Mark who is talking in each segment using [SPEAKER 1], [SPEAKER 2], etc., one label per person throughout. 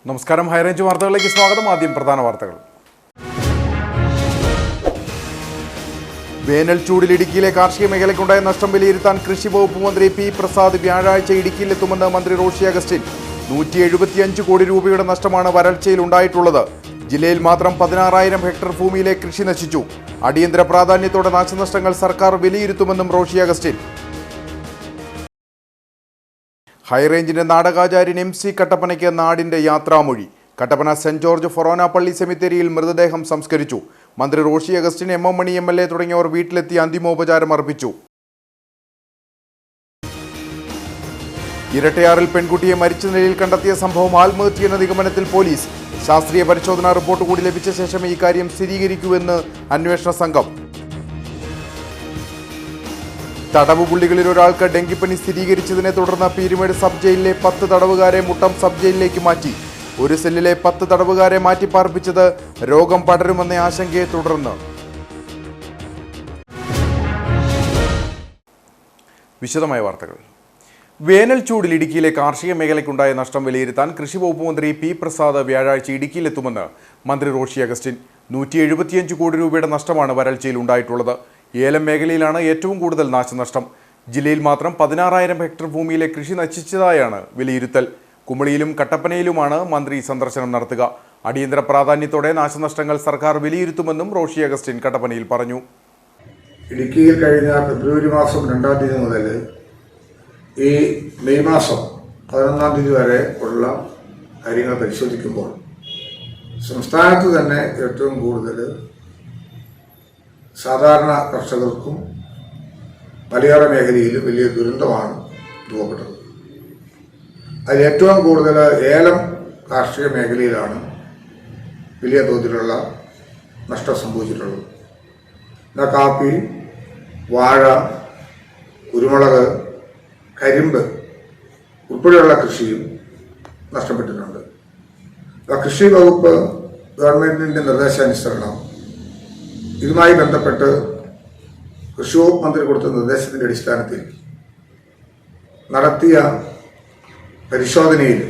[SPEAKER 1] നമസ്കാരം, ഹൈറേഞ്ച് വാർത്തകളിലേക്ക് സ്വാഗതം. ആദ്യം പ്രധാന വാർത്തകൾ. വേനൽ ചൂടിൽ ഇടുക്കിയിലെ കാർഷിക മേഖലയ്ക്കുണ്ടായ നഷ്ടം വിലയിരുത്താൻ കൃഷി വകുപ്പ് മന്ത്രി പി പ്രസാദ് വ്യാഴാഴ്ച ഇടുക്കിയിലെത്തുമെന്ന് മന്ത്രി റോഷി അഗസ്റ്റിൻ. 175 കോടി രൂപയുടെ നഷ്ടമാണ് വരൾച്ചയിൽ ഉണ്ടായിട്ടുള്ളത്. ജില്ലയിൽ മാത്രം 16,000 ഹെക്ടർ ഭൂമിയിലെ കൃഷി നശിച്ചു. അടിയന്തര പ്രാധാന്യത്തോടെ നാശനഷ്ടങ്ങൾ സർക്കാർ വിലയിരുത്തുമെന്നും റോഷി അഗസ്റ്റിൻ. ഹൈറേഞ്ചിന്റെ നാടകാചാര്യൻ MC കട്ടപ്പനയ്ക്ക് നാടിന്റെ യാത്രാമൊഴി. കട്ടപ്പന സെന്റ് ജോർജ് ഫൊറോന പള്ളി സെമിത്തേരിയിൽ മൃതദേഹം സംസ്കരിച്ചു. മന്ത്രി റോഷി അഗസ്റ്റിൻ, MM മണി MLA തുടങ്ങിയവർ വീട്ടിലെത്തി അന്തിമോപചാരം അർപ്പിച്ചു. ഇരട്ടയാറിൽ പെൺകുട്ടിയെ മരിച്ച നിലയിൽ കണ്ടെത്തിയ സംഭവം ആത്മഹത്യയെന്ന നിഗമനത്തിൽ പോലീസ്. ശാസ്ത്രീയ പരിശോധനാ റിപ്പോർട്ട് കൂടി ലഭിച്ച ശേഷമേ ഇക്കാര്യം സ്ഥിരീകരിക്കൂവെന്ന് അന്വേഷണ സംഘം. തടവുപുള്ളികളിൽ ഒരാൾക്ക് ഡെങ്കിപ്പനി സ്ഥിരീകരിച്ചതിനെ തുടർന്ന് പീരുമേട് സബ് ജയിലിലെ 10 തടവുകാരെ മുട്ടം സബ് ജയിലിലേക്ക് മാറ്റി. ഒരു സെല്ലിലെ 10 തടവുകാരെ മാറ്റിപ്പാർപ്പിച്ചത് രോഗം പടരുമെന്ന ആശങ്കയെ തുടർന്ന്. വിശദമായ വാർത്തകൾ. വേനൽ ചൂടിൽ ഇടുക്കിയിലെ കാർഷിക മേഖലയ്ക്കുണ്ടായ നഷ്ടം വിലയിരുത്താൻ കൃഷി വകുപ്പ് മന്ത്രി പി പ്രസാദ് വ്യാഴാഴ്ച ഇടുക്കിയിലെത്തുമെന്ന് മന്ത്രി റോഷി അഗസ്റ്റിൻ. 175 കോടി രൂപയുടെ നഷ്ടമാണ് വരൾച്ചയിൽ ഉണ്ടായിട്ടുള്ളത്. ഏലം മേഖലയിലാണ് ഏറ്റവും കൂടുതൽ നാശനഷ്ടം. ജില്ലയിൽ മാത്രം 16,000 ഹെക്ടർ ഭൂമിയിലെ കൃഷി നശിച്ചതായാണ് വിലയിരുത്തൽ. കുമളിയിലും കട്ടപ്പനയിലുമാണ് മന്ത്രി സന്ദർശനം നടത്തുക. അടിയന്തര പ്രാധാന്യത്തോടെ നാശനഷ്ടങ്ങൾ സർക്കാർ വിലയിരുത്തുമെന്നും റോഷി അഗസ്റ്റിൻ കട്ടപ്പനയിൽ പറഞ്ഞു.
[SPEAKER 2] ഇടുക്കിയിൽ കഴിഞ്ഞ ഫെബ്രുവരി മാസം 2-ാം തീയതി മുതൽ ഈ മെയ് മാസം 11-ാം തീയതി വരെ ഉള്ള കാര്യങ്ങൾ പരിശോധിക്കുമ്പോൾ സംസ്ഥാനത്ത് തന്നെ ഏറ്റവും കൂടുതൽ സാധാരണ കർഷകർക്കും മലയോര മേഖലയിലും വലിയ ദുരന്തമാണ് രൂപപ്പെട്ടത്. അതിൽ ഏറ്റവും കൂടുതൽ ഏലം കാർഷിക മേഖലയിലാണ് വലിയ തോതിലുള്ള നഷ്ടം സംഭവിച്ചിട്ടുള്ളത്. എന്നാൽ കാപ്പി, വാഴ, കുരുമുളക്, കരിമ്പ് ഉൾപ്പെടെയുള്ള കൃഷിയും നഷ്ടപ്പെട്ടിട്ടുണ്ട്. കൃഷി വകുപ്പ് ഗവൺമെന്റിന്റെ നിർദ്ദേശാനുസരണം ഇതുമായി ബന്ധപ്പെട്ട് കൃഷി വകുപ്പ് മന്ത്രി കൊടുത്ത നിർദ്ദേശത്തിന്റെ അടിസ്ഥാനത്തിൽ നടത്തിയ പരിശോധനയിൽ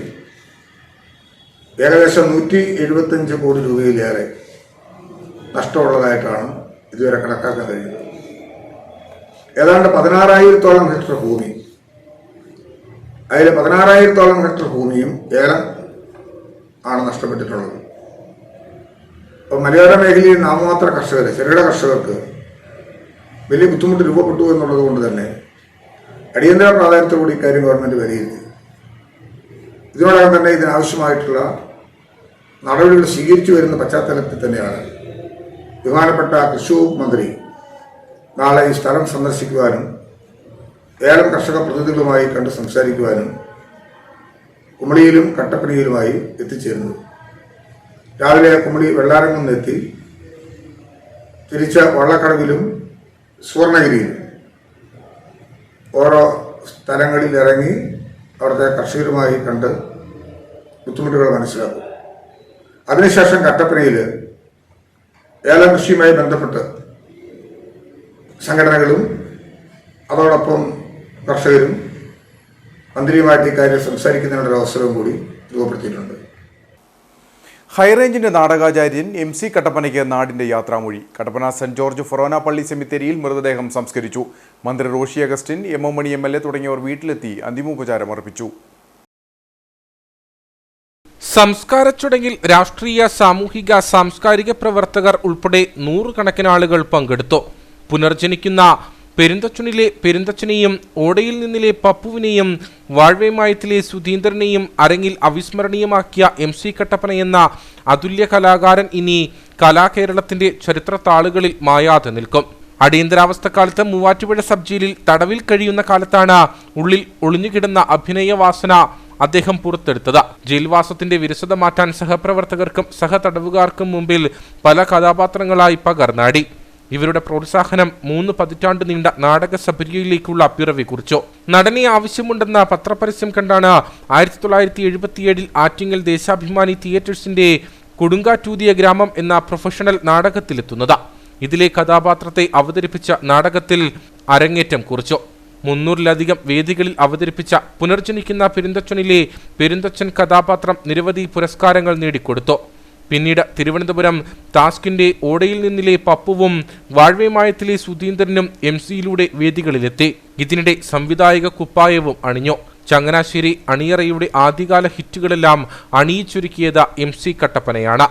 [SPEAKER 2] ഏകദേശം 175 കോടി രൂപയിലേറെ നഷ്ടമുള്ളതായിട്ടാണ് ഇതുവരെ കണക്കാക്കാൻ കഴിയുന്നത്. ഏതാണ്ട് 16,000-ഓളം ഹെക്ടർ ഭൂമി, അതിൽ 16,000-ഓളം ഹെക്ടർ ഭൂമിയും ഏലം ആണ് നഷ്ടപ്പെട്ടിട്ടുള്ളത്. അപ്പോൾ മലയോര മേഖലയിൽ നാമമാത്ര കർഷകർ, ചെറുകിട കർഷകർക്ക് വലിയ ബുദ്ധിമുട്ട് രൂപപ്പെട്ടു എന്നുള്ളത് കൊണ്ട് തന്നെ അടിയന്തര പ്രാധാന്യത്തോടുകൂടി ഇക്കാര്യം ഗവൺമെന്റ് വിലയിരുത്തി. ഇതിനോടകം തന്നെ ഇതിനാവശ്യമായിട്ടുള്ള നടപടികൾ സ്വീകരിച്ചു വരുന്ന പശ്ചാത്തലത്തിൽ തന്നെയാണ് ബഹുമാനപ്പെട്ട കൃഷി വകുപ്പ് മന്ത്രി നാളെ ഈ സ്ഥലം സന്ദർശിക്കുവാനും ഏലം കർഷക പ്രതിനിധികളുമായി കണ്ട് സംസാരിക്കുവാനും കുമളിയിലും കട്ടപ്പനയിലുമായി എത്തിച്ചേരുന്നത്. രാവിലെ കുമളി വെള്ളാരംകുന്ന് നിന്നെത്തി തിരിച്ച് വള്ളക്കടവിലും സുവർണഗിരിയിലും ഓരോ സ്ഥലങ്ങളിൽ ഇറങ്ങി അവിടുത്തെ കർഷകരുമായി കണ്ട് ബുദ്ധിമുട്ടുകൾ മനസ്സിലാക്കും. അതിനുശേഷം കട്ടപ്പനയിൽ ഏലം കൃഷിയുമായി ബന്ധപ്പെട്ട് സംഘടനകളും അതോടൊപ്പം കർഷകരും മന്ത്രിയുമായിട്ട് ഇക്കാര്യം സംസാരിക്കുന്നതിനുള്ള അവസരവും കൂടി രൂപപ്പെടുത്തിയിട്ടുണ്ട്.
[SPEAKER 1] ഹൈറേഞ്ചിന്റെ നാടകാചാര്യൻ MC കട്ടപ്പനയ്ക്ക് നാടിന്റെ യാത്രാമൊഴി. കട്ടപ്പന സെന്റ് ജോർജ് ഫൊറോന പള്ളി സെമിത്തേരിയിൽ മൃതദേഹം സംസ്കരിച്ചു. മന്ത്രി റോഷി അഗസ്റ്റിൻ, MM മണി MLA തുടങ്ങിയവർ വീട്ടിലെത്തി അന്തിമോപചാരം അർപ്പിച്ചു.
[SPEAKER 3] സംസ്കാര ചടങ്ങിൽ രാഷ്ട്രീയ, സാമൂഹിക, സാംസ്കാരിക പ്രവർത്തകർ ഉൾപ്പെടെ 100 കണക്കിന് ആളുകൾ പങ്കെടുത്തു. പുനർജനിക്കുന്ന പെരുന്തച്ചനിലെ പെരുന്തച്ചനെയും ഓടയിൽ നിന്നിലെ പപ്പുവിനെയും വാഴ്വേമായത്തിലെ സുധീന്ദ്രനെയും അരങ്ങിൽ അവിസ്മരണീയമാക്കിയ MC കട്ടപ്പന എന്ന അതുല്യ കലാകാരൻ ഇനി കലാകേരളത്തിന്റെ ചരിത്ര താളുകളിൽ മായാതെ നിൽക്കും. അടിയന്തരാവസ്ഥക്കാലത്ത് മൂവാറ്റുപുഴ സബ് ജയിലിൽ തടവിൽ കഴിയുന്ന കാലത്താണ് ഉള്ളിൽ ഒളിഞ്ഞുകിടന്ന അഭിനയ വാസന അദ്ദേഹം പുറത്തെടുത്തത്. ജയിൽവാസത്തിന്റെ വിരസത മാറ്റാൻ സഹപ്രവർത്തകർക്കും സഹതടവുകാർക്കും മുമ്പിൽ പല കഥാപാത്രങ്ങളായി പകർന്നാടി. ഇവരുടെ പ്രോത്സാഹനം 3 പതിറ്റാണ്ട് നീണ്ട നാടക സബരിയിലേക്കുള്ള പിറവി കുറിച്ചു. നടനെ ആവശ്യമുണ്ടെന്ന പത്രപരസ്യം കണ്ടാണ് 1977 ആറ്റിങ്ങൽ ദേശാഭിമാനി തിയേറ്റേഴ്സിന്റെ കൊടുങ്കാറ്റൂതിയ ഗ്രാമം എന്ന പ്രൊഫഷണൽ നാടകത്തിലെത്തുന്നത്. ഇതിലെ കഥാപാത്രത്തെ അവതരിപ്പിച്ച നാടകത്തിൽ അരങ്ങേറ്റം കുറിച്ചു. 300-ലധികം വേദികളിൽ അവതരിപ്പിച്ച പുനർജനിക്കുന്ന പെരുന്തച്ചനിലെ പെരുന്തച്ചൻ കഥാപാത്രം നിരവധി പുരസ്കാരങ്ങൾ നേടിക്കൊടുത്തു. പിന്നീട് തിരുവനന്തപുരം താസ്കിന്റെ ഓടയിൽ നിന്നിലെ പപ്പുവും വാഴ്വേമായത്തിലെ സുധീന്ദ്രനും MC-യിലൂടെ വേദികളിലെത്തി. ഇതിനിടെ സംവിധായക കുപ്പായവും അണിഞ്ഞു. ചങ്ങനാശ്ശേരി അണിയറയുടെ ആദ്യകാല ഹിറ്റുകളെല്ലാം അണിയിച്ചൊരുക്കിയത് MC കട്ടപ്പനയാണ്.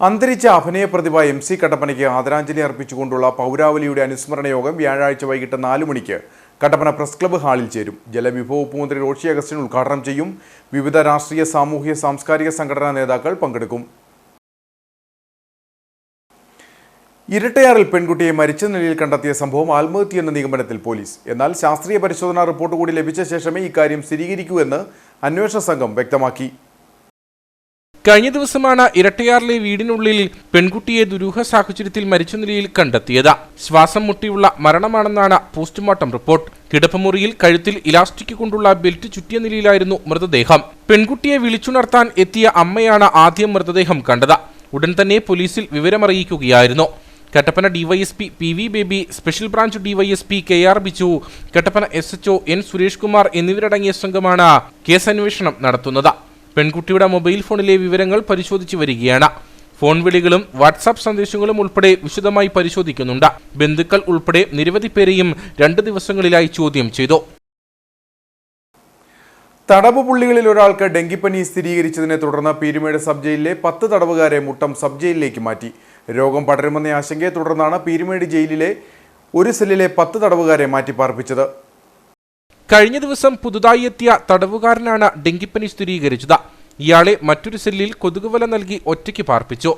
[SPEAKER 1] അന്തരിച്ച അഭിനയ പ്രതിഭ MC കട്ടപ്പനയ്ക്ക് ആദരാഞ്ജലി അർപ്പിച്ചുകൊണ്ടുള്ള പൗരാവലിയുടെ അനുസ്മരണ യോഗം വ്യാഴാഴ്ച വൈകിട്ട് 4 മണിക്ക് കട്ടപ്പന പ്രസ് ക്ലബ്ബ് ഹാളിൽ ചേരും. ജലവിഭവ വകുപ്പ് മന്ത്രി റോഷി അഗസ്റ്റിൻ ഉദ്ഘാടനം ചെയ്യും. വിവിധ രാഷ്ട്രീയ, സാമൂഹ്യ, സാംസ്കാരിക സംഘടനാ നേതാക്കൾ പങ്കെടുക്കും. ഇരട്ടയാറിൽ പെൺകുട്ടിയെ മരിച്ച നിലയിൽ കണ്ടെത്തിയ സംഭവം ആത്മഹത്യയെന്ന നിഗമനത്തിൽ പോലീസ്. എന്നാൽ ശാസ്ത്രീയ പരിശോധനാ റിപ്പോർട്ട് കൂടി ലഭിച്ച ശേഷമേ ഇക്കാര്യം സ്ഥിരീകരിക്കൂ എന്ന് അന്വേഷണ സംഘം വ്യക്തമാക്കി.
[SPEAKER 3] കഴിഞ്ഞ ദിവസമാണ് ഇരട്ടയാറിലെ വീടിനുള്ളിൽ പെൺകുട്ടിയെ ദുരൂഹ സാഹചര്യത്തിൽ മരിച്ച നിലയിൽ കണ്ടെത്തിയത്. ശ്വാസം മുട്ടിയുള്ള മരണമാണെന്നാണ് പോസ്റ്റ്മോർട്ടം റിപ്പോർട്ട്. കിടപ്പുമുറിയിൽ കഴുത്തിൽ ഇലാസ്റ്റിക് കൊണ്ടുള്ള ബെൽറ്റ് ചുറ്റിയ നിലയിലായിരുന്നു മൃതദേഹം. പെൺകുട്ടിയെ വിളിച്ചുണർത്താൻ എത്തിയ അമ്മയാണ് ആദ്യം മൃതദേഹം കണ്ടത്. ഉടൻ തന്നെ പോലീസിൽ വിവരമറിയിക്കുകയായിരുന്നു. Kattappana DYSP PV Baby, special branch DYSP KR ബിജു, കട്ടപ്പന SHO N സുരേഷ് കുമാർ എന്നിവരടങ്ങിയ സംഘമാണ് കേസന്വേഷണം നടത്തുന്നത്. പെൺകുട്ടിയുടെ മൊബൈൽ ഫോണിലെ വിവരങ്ങൾ പരിശോധിച്ചു വരികയാണ്. ഫോൺ വിളികളും വാട്സാപ്പ് സന്ദേശങ്ങളും ഉൾപ്പെടെ വിശദമായി പരിശോധിക്കുന്നുണ്ട്. ബന്ധുക്കൾ ഉൾപ്പെടെ നിരവധി പേരെയും 2 ദിവസങ്ങളിലായി ചോദ്യം ചെയ്തു.
[SPEAKER 1] തടവ് പുള്ളികളിൽ ഒരാൾക്ക് ഡെങ്കിപ്പനി സ്ഥിരീകരിച്ചതിനെ തുടർന്ന് പീരുമേട് സബ് ജയിലിലെ 10 തടവുകാരെ മുട്ടം സബ് ജയിലിലേക്ക് മാറ്റി. രോഗം പടരുമെന്ന ആശങ്കയെ തുടർന്നാണ് പീരുമേട് ജയിലിലെ ഒരു സെല്ലിലെ 10 തടവുകാരെ മാറ്റിപ്പാർപ്പിച്ചത്.
[SPEAKER 3] കഴിഞ്ഞ ദിവസം പുതുതായി എത്തിയ തടവുകാരനാണ് ഡെങ്കിപ്പനി സ്ഥിരീകരിച്ചത്. ഇയാളെ മറ്റൊരു സെല്ലിൽ കൊതുകുവല നൽകി ഒറ്റയ്ക്ക് പാർപ്പിച്ചു.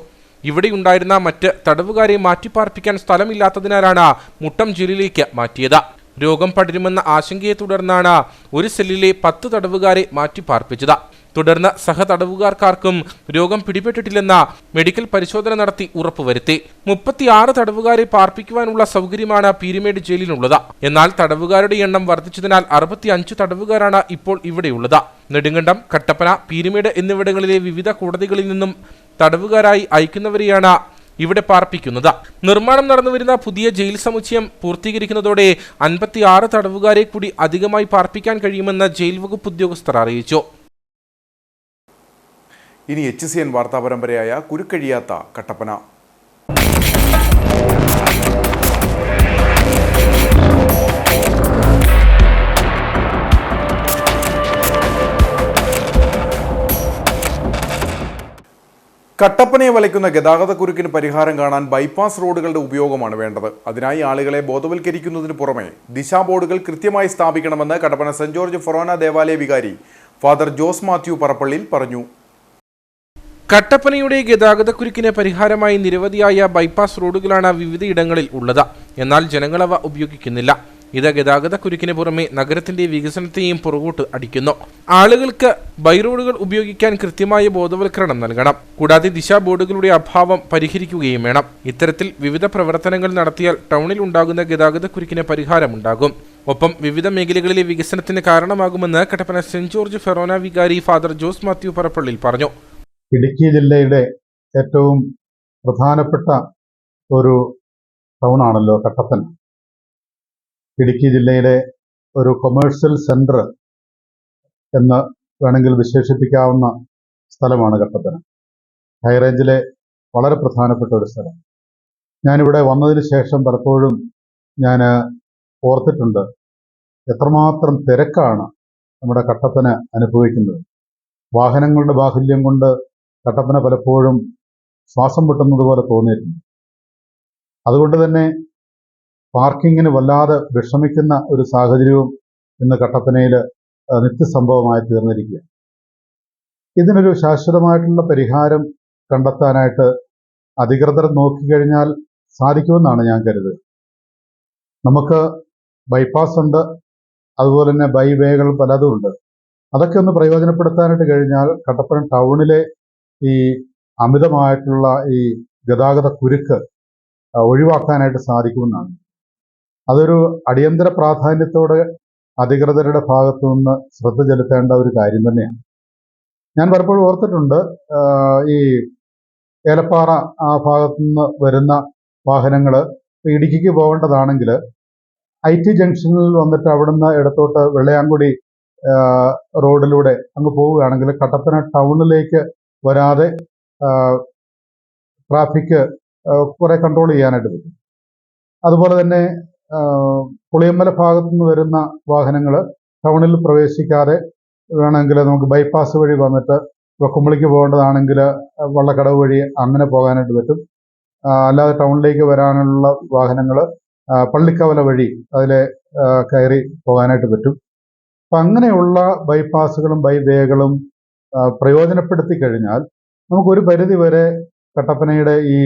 [SPEAKER 3] ഇവിടെയുണ്ടായിരുന്ന മറ്റ് തടവുകാരെ മാറ്റിപ്പാർപ്പിക്കാൻ സ്ഥലമില്ലാത്തതിനാലാണ് മുട്ടം ജയിലിലേക്ക് മാറ്റിയത്. രോഗം പടരുമെന്ന ആശങ്കയെ തുടർന്നാണ് ഒരു സെല്ലിലെ 10 തടവുകാരെ മാറ്റിപ്പാർപ്പിച്ചത്. തുടർന്ന് സഹതടവുകാർക്കാർക്കും രോഗം പിടിപെട്ടിട്ടില്ലെന്ന മെഡിക്കൽ പരിശോധന നടത്തി ഉറപ്പുവരുത്തി. 36 തടവുകാരെ പാർപ്പിക്കുവാനുള്ള സൗകര്യമാണ് പീരുമേട് ജയിലിനുള്ളത്. എന്നാൽ തടവുകാരുടെ എണ്ണം വർദ്ധിച്ചതിനാൽ 65 തടവുകാരാണ് ഇപ്പോൾ ഇവിടെയുള്ളത്. നെടുങ്കണ്ടം, കട്ടപ്പന, പീരുമേട് എന്നിവിടങ്ങളിലെ വിവിധ കോടതികളിൽ നിന്നും തടവുകാരായി അയക്കുന്നവരെയാണ് ഇവിടെ പാർപ്പിക്കുന്നത്. നിർമ്മാണം നടന്നുവരുന്ന പുതിയ ജയിൽ സമുച്ചയം പൂർത്തീകരിക്കുന്നതോടെ 56 തടവുകാരെ കൂടി അധികമായി പാർപ്പിക്കാൻ കഴിയുമെന്ന് ജയിൽ വകുപ്പ് ഉദ്യോഗസ്ഥർ അറിയിച്ചു.
[SPEAKER 1] ഇനി HCN വാർത്താ പരമ്പരയായ കുരുക്കഴിയാത്ത കട്ടപ്പന. കട്ടപ്പനയെ വലയ്ക്കുന്ന ഗതാഗതക്കുരുക്കിന് പരിഹാരം കാണാൻ ബൈപ്പാസ് റോഡുകളുടെ ഉപയോഗമാണ് വേണ്ടത്. അതിനായി ആളുകളെ ബോധവൽക്കരിക്കുന്നതിന് പുറമെ ദിശാ ബോർഡുകൾ കൃത്യമായി സ്ഥാപിക്കണമെന്ന് കട്ടപ്പന സെന്റ് ജോർജ് ഫൊറോന ദേവാലയ വികാരി ഫാദർ ജോസ് മാത്യു പറപ്പള്ളിയിൽ പറഞ്ഞു.
[SPEAKER 3] കട്ടപ്പനയുടെ ഗതാഗതക്കുരുക്കിന് പരിഹാരമായി നിരവധിയായ ബൈപ്പാസ് റോഡുകളാണ് വിവിധയിടങ്ങളിൽ ഉള്ളത്. എന്നാൽ ജനങ്ങളവ ഉപയോഗിക്കുന്നില്ല. ഇത് ഗതാഗതക്കുരുക്കിന് പുറമെ നഗരത്തിന്റെ വികസനത്തെയും പുറകോട്ട് അടിക്കുന്നു. ആളുകൾക്ക് ബൈറോഡുകൾ ഉപയോഗിക്കാൻ കൃത്യമായ ബോധവൽക്കരണം നൽകണം. കൂടാതെ ദിശാ ബോർഡുകളുടെ അഭാവം പരിഹരിക്കുകയും വേണം. ഇത്തരത്തിൽ വിവിധ പ്രവർത്തനങ്ങൾ നടത്തിയാൽ ടൗണിൽ ഉണ്ടാകുന്ന ഗതാഗതക്കുരുക്കിന് പരിഹാരമുണ്ടാകും. ഒപ്പം വിവിധ മേഖലകളിലെ വികസനത്തിന് കാരണമാകുമെന്ന് കട്ടപ്പന സെന്റ് ജോർജ് ഫെറോന വികാരി ഫാദർ ജോസ് മാത്യു പറപ്പള്ളിയിൽ പറഞ്ഞു.
[SPEAKER 4] ഇടുക്കി ജില്ലയുടെ ഏറ്റവും പ്രധാനപ്പെട്ട ഒരു ടൗണാണല്ലോ കട്ടപ്പന. ഇടുക്കി ജില്ലയുടെ ഒരു കൊമേഴ്സ്യൽ സെൻറ്റർ എന്ന് വേണമെങ്കിൽ വിശേഷിപ്പിക്കാവുന്ന സ്ഥലമാണ് കട്ടപ്പന. ഹൈറേഞ്ചിലെ വളരെ പ്രധാനപ്പെട്ട ഒരു സ്ഥലം. ഞാനിവിടെ വന്നതിന് ശേഷം പലപ്പോഴും ഞാൻ ഓർത്തിട്ടുണ്ട് എത്രമാത്രം തിരക്കാണ് നമ്മുടെ കട്ടപ്പന അനുഭവിക്കുന്നത്. വാഹനങ്ങളുടെ ബാഹുല്യം കൊണ്ട് കട്ടപ്പന പലപ്പോഴും ശ്വാസം മുട്ടുന്നത് പോലെ തോന്നിയിട്ടുണ്ട്. അതുകൊണ്ട് തന്നെ പാർക്കിങ്ങിന് വല്ലാതെ വിഷമിക്കുന്ന ഒരു സാഹചര്യവും ഇന്ന് കട്ടപ്പനയിൽ നിത്യസംഭവമായി തീർന്നിരിക്കുക. ഇതിനൊരു ശാശ്വതമായിട്ടുള്ള പരിഹാരം കണ്ടെത്താനായിട്ട് അധികൃതർ നോക്കിക്കഴിഞ്ഞാൽ സാധിക്കുമെന്നാണ് ഞാൻ കരുതുന്നത്. നമുക്ക് ബൈപ്പാസ് ഉണ്ട്, അതുപോലെ തന്നെ ബൈവേകൾ പലതും ഉണ്ട്. അതൊക്കെ ഒന്ന് പ്രയോജനപ്പെടുത്താനായിട്ട് കഴിഞ്ഞാൽ കട്ടപ്പന ടൗണിലെ ഈ അമിതമായിട്ടുള്ള ഈ ഗതാഗത കുരുക്ക് ഒഴിവാക്കാനായിട്ട് സാധിക്കുമെന്നാണ്. അതൊരു അടിയന്തര പ്രാധാന്യത്തോടെ അധികൃതരുടെ ഭാഗത്തു നിന്ന് ശ്രദ്ധ ചെലുത്തേണ്ട ഒരു കാര്യം തന്നെയാണ്. ഞാൻ പലപ്പോഴും ഓർത്തിട്ടുണ്ട്, ഈ ഏലപ്പാറ ആ ഭാഗത്തു നിന്ന് വരുന്ന വാഹനങ്ങൾ ഇടുക്കിക്ക് പോകേണ്ടതാണെങ്കിൽ IT ജംഗ്ഷനിൽ വന്നിട്ട് അവിടുന്ന് ഇടത്തോട്ട് വെള്ളയാങ്കുടി റോഡിലൂടെ അങ്ങ് പോവുകയാണെങ്കിൽ കട്ടപ്പന ടൗണിലേക്ക് വരാതെ ട്രാഫിക് കുറെ കൺട്രോൾ ചെയ്യാനായിട്ട് പറ്റും. അതുപോലെ തന്നെ പുളിയമ്മല ഭാഗത്തു നിന്ന് വരുന്ന വാഹനങ്ങൾ ടൗണിൽ പ്രവേശിക്കാതെ വേണമെങ്കിൽ നമുക്ക് ബൈപ്പാസ് വഴി വന്നിട്ട് കുമ്പളിക്ക് പോകേണ്ടതാണെങ്കിൽ വള്ളക്കടവ് വഴി അങ്ങനെ പോകാനായിട്ട് പറ്റും. അല്ലാതെ ടൗണിലേക്ക് വരാനുള്ള വാഹനങ്ങൾ പള്ളിക്കവല വഴി അതിലെ കയറി പോകാനായിട്ട് പറ്റും. അപ്പം അങ്ങനെയുള്ള ബൈപ്പാസുകളും ബൈവേകളും പ്രയോജനപ്പെടുത്തി കഴിഞ്ഞാൽ നമുക്കൊരു പരിധി വരെ കട്ടപ്പനയുടെ ഈ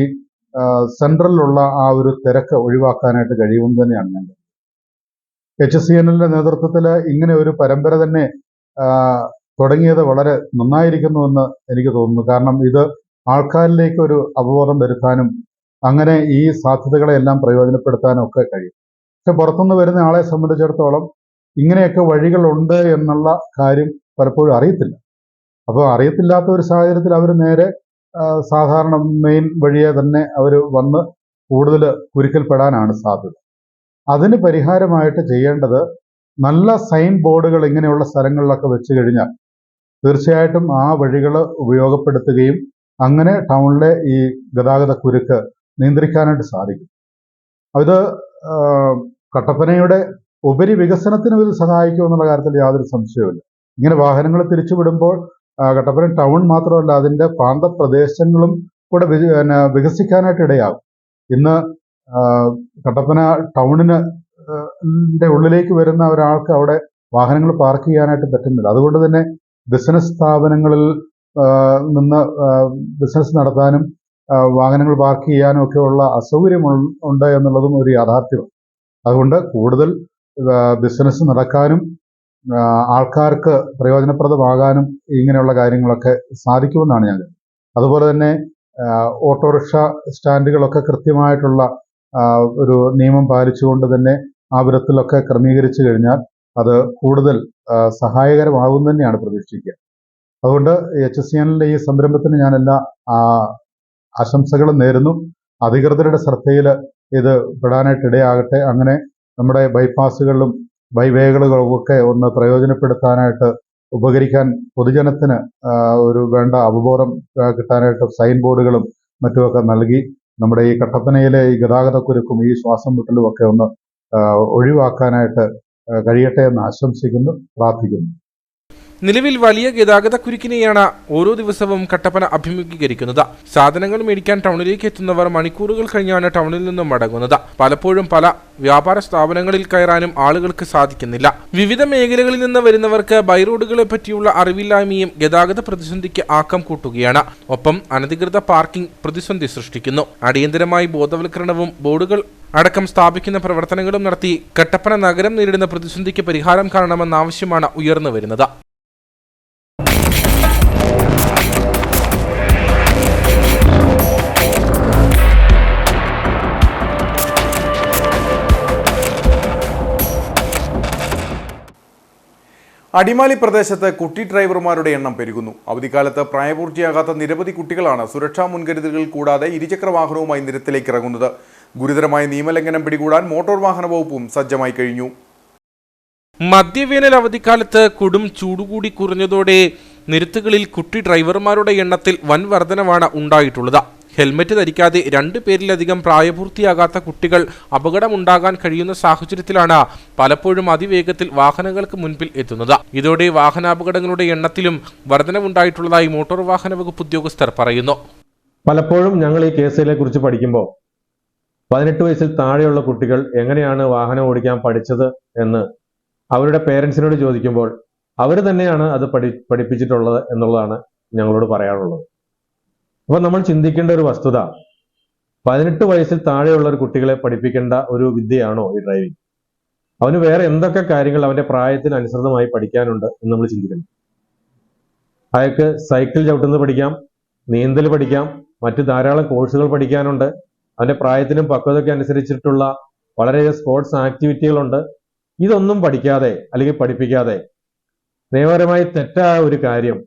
[SPEAKER 4] സെൻട്രലിലുള്ള ആ ഒരു തിരക്ക് ഒഴിവാക്കാനായിട്ട് കഴിയുമെന്ന് തന്നെയാണ് ഞാൻ. HCNന്റെ നേതൃത്വത്തിൽ ഇങ്ങനെ ഒരു പരമ്പര തന്നെ തുടങ്ങിയത് വളരെ നന്നായിരിക്കുന്നുവെന്ന് എനിക്ക് തോന്നുന്നു. കാരണം ഇത് ആൾക്കാരിലേക്ക് ഒരു അവബോധം വരുത്താനും അങ്ങനെ ഈ സാധ്യതകളെല്ലാം പ്രയോജനപ്പെടുത്താനും ഒക്കെ കഴിയും. പക്ഷെ പുറത്തുനിന്ന് വരുന്ന ആളെ സംബന്ധിച്ചിടത്തോളം ഇങ്ങനെയൊക്കെ വഴികളുണ്ട് എന്നുള്ള കാര്യം പലപ്പോഴും അറിയത്തില്ല. അപ്പോൾ അറിയത്തില്ലാത്ത ഒരു സാഹചര്യത്തിൽ അവർ നേരെ സാധാരണ മെയിൻ വഴിയെ തന്നെ അവർ വന്ന് കൂടുതൽ കുരുക്കൽപ്പെടാനാണ് സാധ്യത. അതിന് പരിഹാരമായിട്ട് ചെയ്യേണ്ടത് നല്ല സൈൻ ബോർഡുകൾ ഇങ്ങനെയുള്ള സ്ഥലങ്ങളിലൊക്കെ വെച്ച് കഴിഞ്ഞാൽ തീർച്ചയായിട്ടും ആ വഴികൾ ഉപയോഗപ്പെടുത്തുകയും അങ്ങനെ ടൗണിലെ ഈ ഗതാഗത കുരുക്ക് നിയന്ത്രിക്കാനായിട്ട് സാധിക്കും. ഇത് കട്ടപ്പനയുടെ ഉപരി വികസനത്തിന് ഇത് സഹായിക്കുമെന്നുള്ള കാര്യത്തിൽ യാതൊരു സംശയവുമില്ല. ഇങ്ങനെ വാഹനങ്ങൾ തിരിച്ചുവിടുമ്പോൾ കട്ടപ്പന ടൗൺ മാത്രമല്ല അതിൻ്റെ പ്രാന്തപ്രദേശങ്ങളും കൂടെ വികസിക്കാനായിട്ട് ഇടയാകും. ഇന്ന് കട്ടപ്പന ടൗണിന് ഉള്ളിലേക്ക് വരുന്ന ഒരാൾക്ക് അവിടെ വാഹനങ്ങൾ പാർക്ക് ചെയ്യാനായിട്ട് പറ്റുന്നില്ല. അതുകൊണ്ട് തന്നെ ബിസിനസ് സ്ഥാപനങ്ങളിൽ നിന്ന് ബിസിനസ് നടത്താനും വാഹനങ്ങൾ പാർക്ക് ചെയ്യാനും ഒക്കെയുള്ള അസൗകര്യം ഉണ്ട് എന്നുള്ളതും ഒരു യാഥാർത്ഥ്യമാണ്. അതുകൊണ്ട് കൂടുതൽ ബിസിനസ് നടക്കാനും ആൾക്കാർക്ക് പ്രയോജനപ്രദമാകാനും ഇങ്ങനെയുള്ള കാര്യങ്ങളൊക്കെ സാധിക്കുമെന്നാണ് ഞാൻ കരുതുന്നത്. അതുപോലെ തന്നെ ഓട്ടോറിക്ഷ സ്റ്റാൻഡുകളൊക്കെ കൃത്യമായിട്ടുള്ള ഒരു നിയമം പാലിച്ചുകൊണ്ട് തന്നെ ആ വിധത്തിലൊക്കെ ക്രമീകരിച്ചു കഴിഞ്ഞാൽ അത് കൂടുതൽ സഹായകരമാകും തന്നെയാണ് പ്രതീക്ഷിക്കുക. അതുകൊണ്ട് HCNന്റെ ഈ സംരംഭത്തിന് ഞാൻ എല്ലാ ആശംസകളും നേരുന്നു. അധികൃതരുടെ ശ്രദ്ധയിൽ ഇത് പെടാനായിട്ട് ഇടയാകട്ടെ. അങ്ങനെ നമ്മുടെ ബൈപ്പാസുകളിലും ബൈവേകളുകളും ഒക്കെ ഒന്ന് പ്രയോജനപ്പെടുത്താനായിട്ട് ഉപകരിക്കാൻ പൊതുജനത്തിന് ഒരു വേണ്ട അവബോധം കിട്ടാനായിട്ട് സൈൻ ബോർഡുകളും മറ്റുമൊക്കെ നൽകി നമ്മുടെ ഈ കട്ടപ്പനയിലെ ഈ ഗതാഗതക്കുരുക്കും ഈ ശ്വാസം മുട്ടലും ഒക്കെ ഒന്ന് ഒഴിവാക്കാനായിട്ട് കഴിയട്ടെ എന്ന് ആശംസിക്കുന്നു, പ്രാർത്ഥിക്കുന്നു.
[SPEAKER 3] നിലവിൽ വലിയ ഗതാഗതക്കുരുക്കിനെയാണ് ഓരോ ദിവസവും കട്ടപ്പന അഭിമുഖീകരിക്കുന്നത്. സാധനങ്ങൾ മേടിക്കാൻ ടൗണിലേക്ക് എത്തുന്നവർ മണിക്കൂറുകൾ കഴിഞ്ഞാണ് ടൗണിൽ നിന്നും മടങ്ങുന്നത്. പലപ്പോഴും പല വ്യാപാര സ്ഥാപനങ്ങളിൽ കയറാനും ആളുകൾക്ക് സാധിക്കുന്നില്ല. വിവിധ മേഖലകളിൽ നിന്ന് വരുന്നവർക്ക് ബൈറോഡുകളെ പറ്റിയുള്ള അറിവില്ലായ്മയും ഗതാഗത പ്രതിസന്ധിക്ക് ആക്കം കൂട്ടുകയാണ്. ഒപ്പം അനധികൃത പാർക്കിംഗ് പ്രതിസന്ധി സൃഷ്ടിക്കുന്നു. അടിയന്തരമായി ബോധവൽക്കരണവും ബോർഡുകൾ അടക്കം സ്ഥാപിക്കുന്ന പ്രവർത്തനങ്ങളും നടത്തി കട്ടപ്പന നഗരം നേരിടുന്ന പ്രതിസന്ധിക്ക് പരിഹാരം കാണണമെന്ന ആവശ്യമാണ് ഉയർന്നു വരുന്നത്.
[SPEAKER 1] അടിമാലി പ്രദേശത്ത് കുട്ടി ഡ്രൈവർമാരുടെ എണ്ണം പെരുകുന്നു. അവധിക്കാലത്ത് പ്രായപൂർത്തിയാകാത്ത നിരവധി കുട്ടികളാണ് സുരക്ഷാ മുൻകരുതലുകൾ കൂടാതെ ഇരുചക്ര വാഹനവുമായി നിരത്തിലേക്ക് ഇറങ്ങുന്നത്. ഗുരുതരമായ നിയമലംഘനം പിടികൂടാൻ മോട്ടോർ വാഹന വകുപ്പും സജ്ജമായി കഴിഞ്ഞു.
[SPEAKER 3] മധ്യവേനൽ അവധിക്കാലത്ത് കൊടും ചൂടുകൂടി കുറഞ്ഞതോടെ നിരത്തുകളിൽ കുട്ടി ഡ്രൈവർമാരുടെ എണ്ണത്തിൽ വൻ വർധനവാണ് ഉണ്ടായിട്ടുള്ളത്. ഹെൽമറ്റ് ധരിക്കാതെ 2 പേരിലധികം പ്രായപൂർത്തിയാകാത്ത കുട്ടികൾ അപകടമുണ്ടാകാൻ കഴിയുന്ന സാഹചര്യത്തിലാണ് പലപ്പോഴും അതിവേഗത്തിൽ വാഹനങ്ങൾക്ക് മുൻപിൽ എത്തുന്നത്. ഇതോടെ വാഹനാപകടങ്ങളുടെ എണ്ണത്തിലും വർധനവുണ്ടായിട്ടുള്ളതായി മോട്ടോർ വാഹന വകുപ്പ് ഉദ്യോഗസ്ഥർ പറയുന്നു.
[SPEAKER 5] പലപ്പോഴും ഞങ്ങൾ ഈ കേസുകളെ കുറിച്ച് പഠിക്കുമ്പോൾ 18 വയസ്സിൽ താഴെയുള്ള കുട്ടികൾ എങ്ങനെയാണ് വാഹനം ഓടിക്കാൻ പഠിച്ചത് എന്ന് അവരുടെ പേരൻസിനോട് ചോദിക്കുമ്പോൾ അവർ തന്നെയാണ് അത് പഠിപ്പിച്ചിട്ടുള്ളത് എന്നുള്ളതാണ് ഞങ്ങളോട് പറയാനുള്ളത്. അപ്പോൾ നമ്മൾ ചിന്തിക്കേണ്ട ഒരു വസ്തുത, 18 വയസ്സിൽ താഴെയുള്ള ഒരു കുട്ടികളെ പഠിപ്പിക്കേണ്ട ഒരു വിദ്യയാണോ ഈ ഡ്രൈവിംഗ്? അവന് വേറെ എന്തൊക്കെ കാര്യങ്ങൾ അവന്റെ പ്രായത്തിന് അനുസൃതമായി പഠിക്കാനുണ്ട് എന്ന് നമ്മൾ ചിന്തിക്കണം. അയാൾക്ക് സൈക്കിൾ ചവിട്ടുന്നത് പഠിക്കാം, നീന്തൽ പഠിക്കാം, മറ്റു ധാരാളം കോഴ്സുകൾ പഠിക്കാനുണ്ട്. അവന്റെ പ്രായത്തിനും പക്വതയ്ക്കും അനുസരിച്ചിട്ടുള്ള വളരെയധികം സ്പോർട്സ് ആക്ടിവിറ്റികളുണ്ട്. ഇതൊന്നും പഠിക്കാതെ അല്ലെങ്കിൽ പഠിപ്പിക്കാതെ നിയമപരമായി തെറ്റായ ഒരു കാര്യം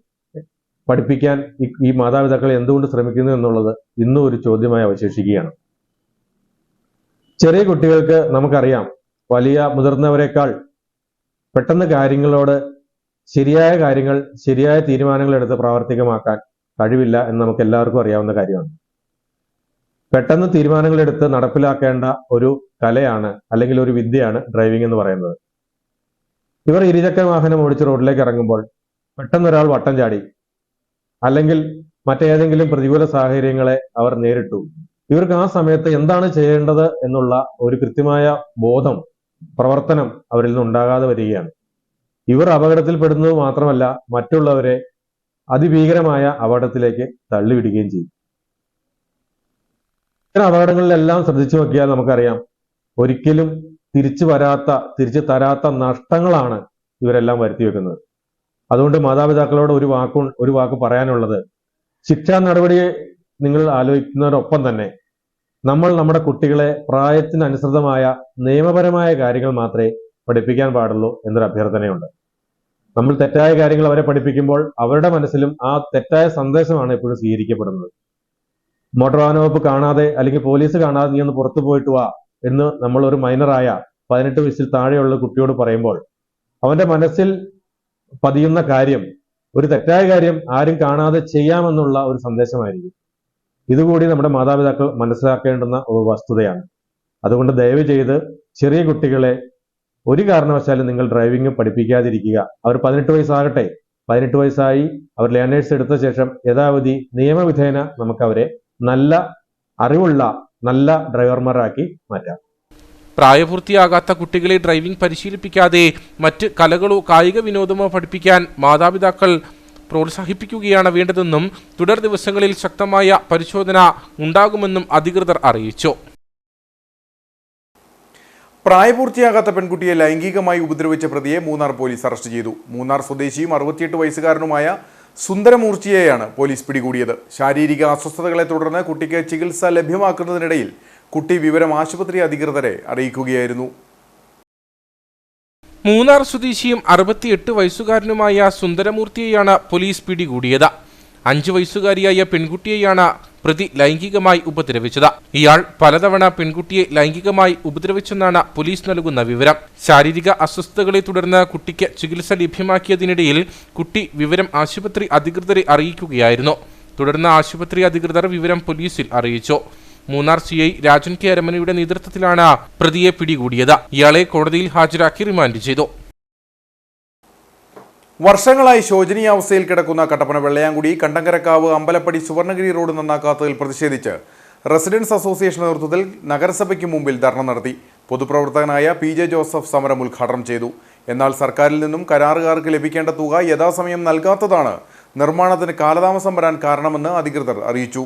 [SPEAKER 5] പഠിപ്പിക്കാൻ ഈ മാതാപിതാക്കൾ എന്തുകൊണ്ട് ശ്രമിക്കുന്നു എന്നുള്ളത് ഇന്നും ഒരു ചോദ്യമായി അവശേഷിക്കുകയാണ്. ചെറിയ കുട്ടികൾക്ക് നമുക്കറിയാം, വലിയ മുതിർന്നവരെക്കാൾ പെട്ടെന്ന് കാര്യങ്ങളോട് ശരിയായ കാര്യങ്ങൾ, ശരിയായ തീരുമാനങ്ങൾ എടുത്ത് പ്രാവർത്തികമാക്കാൻ കഴിവില്ല എന്ന് നമുക്ക് എല്ലാവർക്കും അറിയാവുന്ന കാര്യമാണ്. പെട്ടെന്ന് തീരുമാനങ്ങൾ എടുത്ത് നടപ്പിലാക്കേണ്ട ഒരു കലയാണ് അല്ലെങ്കിൽ ഒരു വിദ്യയാണ് ഡ്രൈവിംഗ് എന്ന് പറയുന്നത്. ഇവർ ഇരുചക്ര വാഹനം ഓടിച്ച് റോഡിലേക്ക് ഇറങ്ങുമ്പോൾ പെട്ടെന്ന് ഒരാൾ വട്ടം ചാടി അല്ലെങ്കിൽ മറ്റേതെങ്കിലും പ്രതികൂല സാഹചര്യങ്ങളെ അവർ നേരിട്ടു. ഇവർക്ക് ആ സമയത്ത് എന്താണ് ചെയ്യേണ്ടത് എന്നുള്ള ഒരു കൃത്യമായ ബോധം, പ്രവർത്തനം അവരിൽ നിന്ന് ഉണ്ടാകാതെ വരികയാണ്. ഇവർ അപകടത്തിൽപ്പെടുന്നത് മാത്രമല്ല, മറ്റുള്ളവരെ അതിഭീകരമായ അപകടത്തിലേക്ക് തള്ളിവിടുകയും ചെയ്യും. ഇത്തരം അപകടങ്ങളിലെല്ലാം ശ്രദ്ധിച്ചു നോക്കിയാൽ നമുക്കറിയാം, ഒരിക്കലും തിരിച്ചു തരാത്ത നഷ്ടങ്ങളാണ് ഇവരെല്ലാം വരുത്തി വെക്കുന്നത്. അതുകൊണ്ട് മാതാപിതാക്കളോട് ഒരു വാക്ക് പറയാനുള്ളത്, ശിക്ഷാ നടപടിയെ നിങ്ങൾ ആലോചിക്കുന്നതിനൊപ്പം തന്നെ നമ്മൾ നമ്മുടെ കുട്ടികളെ പ്രായത്തിനനുസൃതമായ നിയമപരമായ കാര്യങ്ങൾ മാത്രമേ പഠിപ്പിക്കാൻ പാടുള്ളൂ എന്നൊരു അഭ്യർത്ഥനയുണ്ട്. നമ്മൾ തെറ്റായ കാര്യങ്ങൾ അവരെ പഠിപ്പിക്കുമ്പോൾ അവരുടെ മനസ്സിലും ആ തെറ്റായ സന്ദേശമാണ് എപ്പോഴും സ്വീകരിക്കപ്പെടുന്നത്. മോട്ടോർ വാഹന വകുപ്പ് കാണാതെ അല്ലെങ്കിൽ പോലീസ് കാണാതെ നീ ഒന്ന് പുറത്തു പോയിട്ട് വാ എന്ന് നമ്മൾ ഒരു മൈനറായ 18 വയസ്സിൽ താഴെയുള്ള കുട്ടിയോട് പറയുമ്പോൾ അവന്റെ മനസ്സിൽ പതിയുന്ന കാര്യം, ഒരു തെറ്റായ കാര്യം ആരും കാണാതെ ചെയ്യാമെന്നുള്ള ഒരു സന്ദേശമായിരിക്കും. ഇതുകൂടി നമ്മുടെ മാതാപിതാക്കൾ മനസ്സിലാക്കേണ്ടുന്ന ഒരു വസ്തുതയാണ്. അതുകൊണ്ട് ദയവ് ചെയ്ത് ചെറിയ കുട്ടികളെ ഒരു കാരണവശാലും നിങ്ങൾ ഡ്രൈവിംഗ് പഠിപ്പിക്കാതിരിക്കുക. അവർ 18 വയസ്സാകട്ടെ, 18 വയസ്സായി അവർ ലേണേഴ്സ് എടുത്ത ശേഷം യഥാവിധി നിയമവിധേന നമുക്ക് അവരെ നല്ല അറിവുള്ള നല്ല ഡ്രൈവർമാരാക്കി മാറ്റാം.
[SPEAKER 3] പ്രായപൂർത്തിയാകാത്ത കുട്ടികളെ ഡ്രൈവിംഗ് പരിശീലിപ്പിക്കാതെ മറ്റ് കലകളോ കായിക വിനോദമോ പഠിപ്പിക്കാൻ മാതാപിതാക്കൾ പ്രോത്സാഹിപ്പിക്കുകയാണ് വേണ്ടതെന്നും തുടർ ദിവസങ്ങളിൽ ശക്തമായ പരിശോധന ഉണ്ടാകുമെന്നും അധികൃതർ അറിയിച്ചു.
[SPEAKER 1] പ്രായപൂർത്തിയാകാത്ത പെൺകുട്ടിയെ ലൈംഗികമായി ഉപദ്രവിച്ച പ്രതിയെ മൂന്നാർ പോലീസ് അറസ്റ്റ് ചെയ്തു. മൂന്നാർ സ്വദേശിയും 68 വയസ്സുകാരനുമായ സുന്ദരമൂർത്തിയെയാണ് പോലീസ് പിടികൂടിയത്. ശാരീരിക അസ്വസ്ഥതകളെ തുടർന്ന് കുട്ടിക്ക് ചികിത്സ ലഭ്യമാക്കുന്നതിനിടയിൽ കുട്ടി വിവരം ആശുപത്രി അധികൃതരെ അറിയിക്കുകയായിരുന്നു.
[SPEAKER 3] മൂന്നാർ സ്വദേശിയും 68 വയസ്സുകാരനുമായ സുന്ദരമൂർത്തിയെയാണ് പോലീസ് പിടികൂടിയത്. 5 വയസ്സുകാരിയായ പെൺകുട്ടിയെയാണ് പ്രതി ലൈംഗികമായി ഉപദ്രവിച്ചത്. ഇയാൾ പലതവണ പെൺകുട്ടിയെ ലൈംഗികമായി ഉപദ്രവിച്ചെന്നാണ് പോലീസ് നൽകുന്ന വിവരം. ശാരീരിക അസ്വസ്ഥതകളെ തുടർന്ന് കുട്ടിക്ക് ചികിത്സ ലഭ്യമാക്കിയതിനിടയിൽ കുട്ടി വിവരം ആശുപത്രി അധികൃതരെ അറിയിക്കുകയായിരുന്നു. തുടർന്ന് ആശുപത്രി അധികൃതർ വിവരം പോലീസിൽ അറിയിച്ചു. മൂന്നാർ CI രാജൻ കെ അരമനയുടെ നേതൃത്വത്തിലാണ് പ്രതിയെ പിടികൂടിയത്. ഇയാളെ കോടതിയിൽ ഹാജരാക്കി റിമാൻഡ് ചെയ്തു.
[SPEAKER 1] വർഷങ്ങളായി ശോചനീയാവസ്ഥയിൽ കിടക്കുന്ന കട്ടപ്പന വെള്ളയാങ്കുടി കണ്ടങ്കരക്കാവ് അമ്പലപ്പടി സുവർണഗിരി റോഡ് നന്നാക്കാത്തതിൽ പ്രതിഷേധിച്ച് റെസിഡൻസ് അസോസിയേഷൻ നേതൃത്വത്തിൽ നഗരസഭയ്ക്ക് മുമ്പിൽ ധർണ നടത്തി. പൊതുപ്രവർത്തകനായ PJ ജോസഫ് സമരം ഉദ്ഘാടനം ചെയ്തു. എന്നാൽ സർക്കാരിൽ നിന്നും കരാറുകാർക്ക് ലഭിക്കേണ്ട തുക യഥാസമയം നൽകാത്തതാണ് നിർമ്മാണത്തിന് കാലതാമസം വരാൻ കാരണമെന്ന് അധികൃതർ അറിയിച്ചു.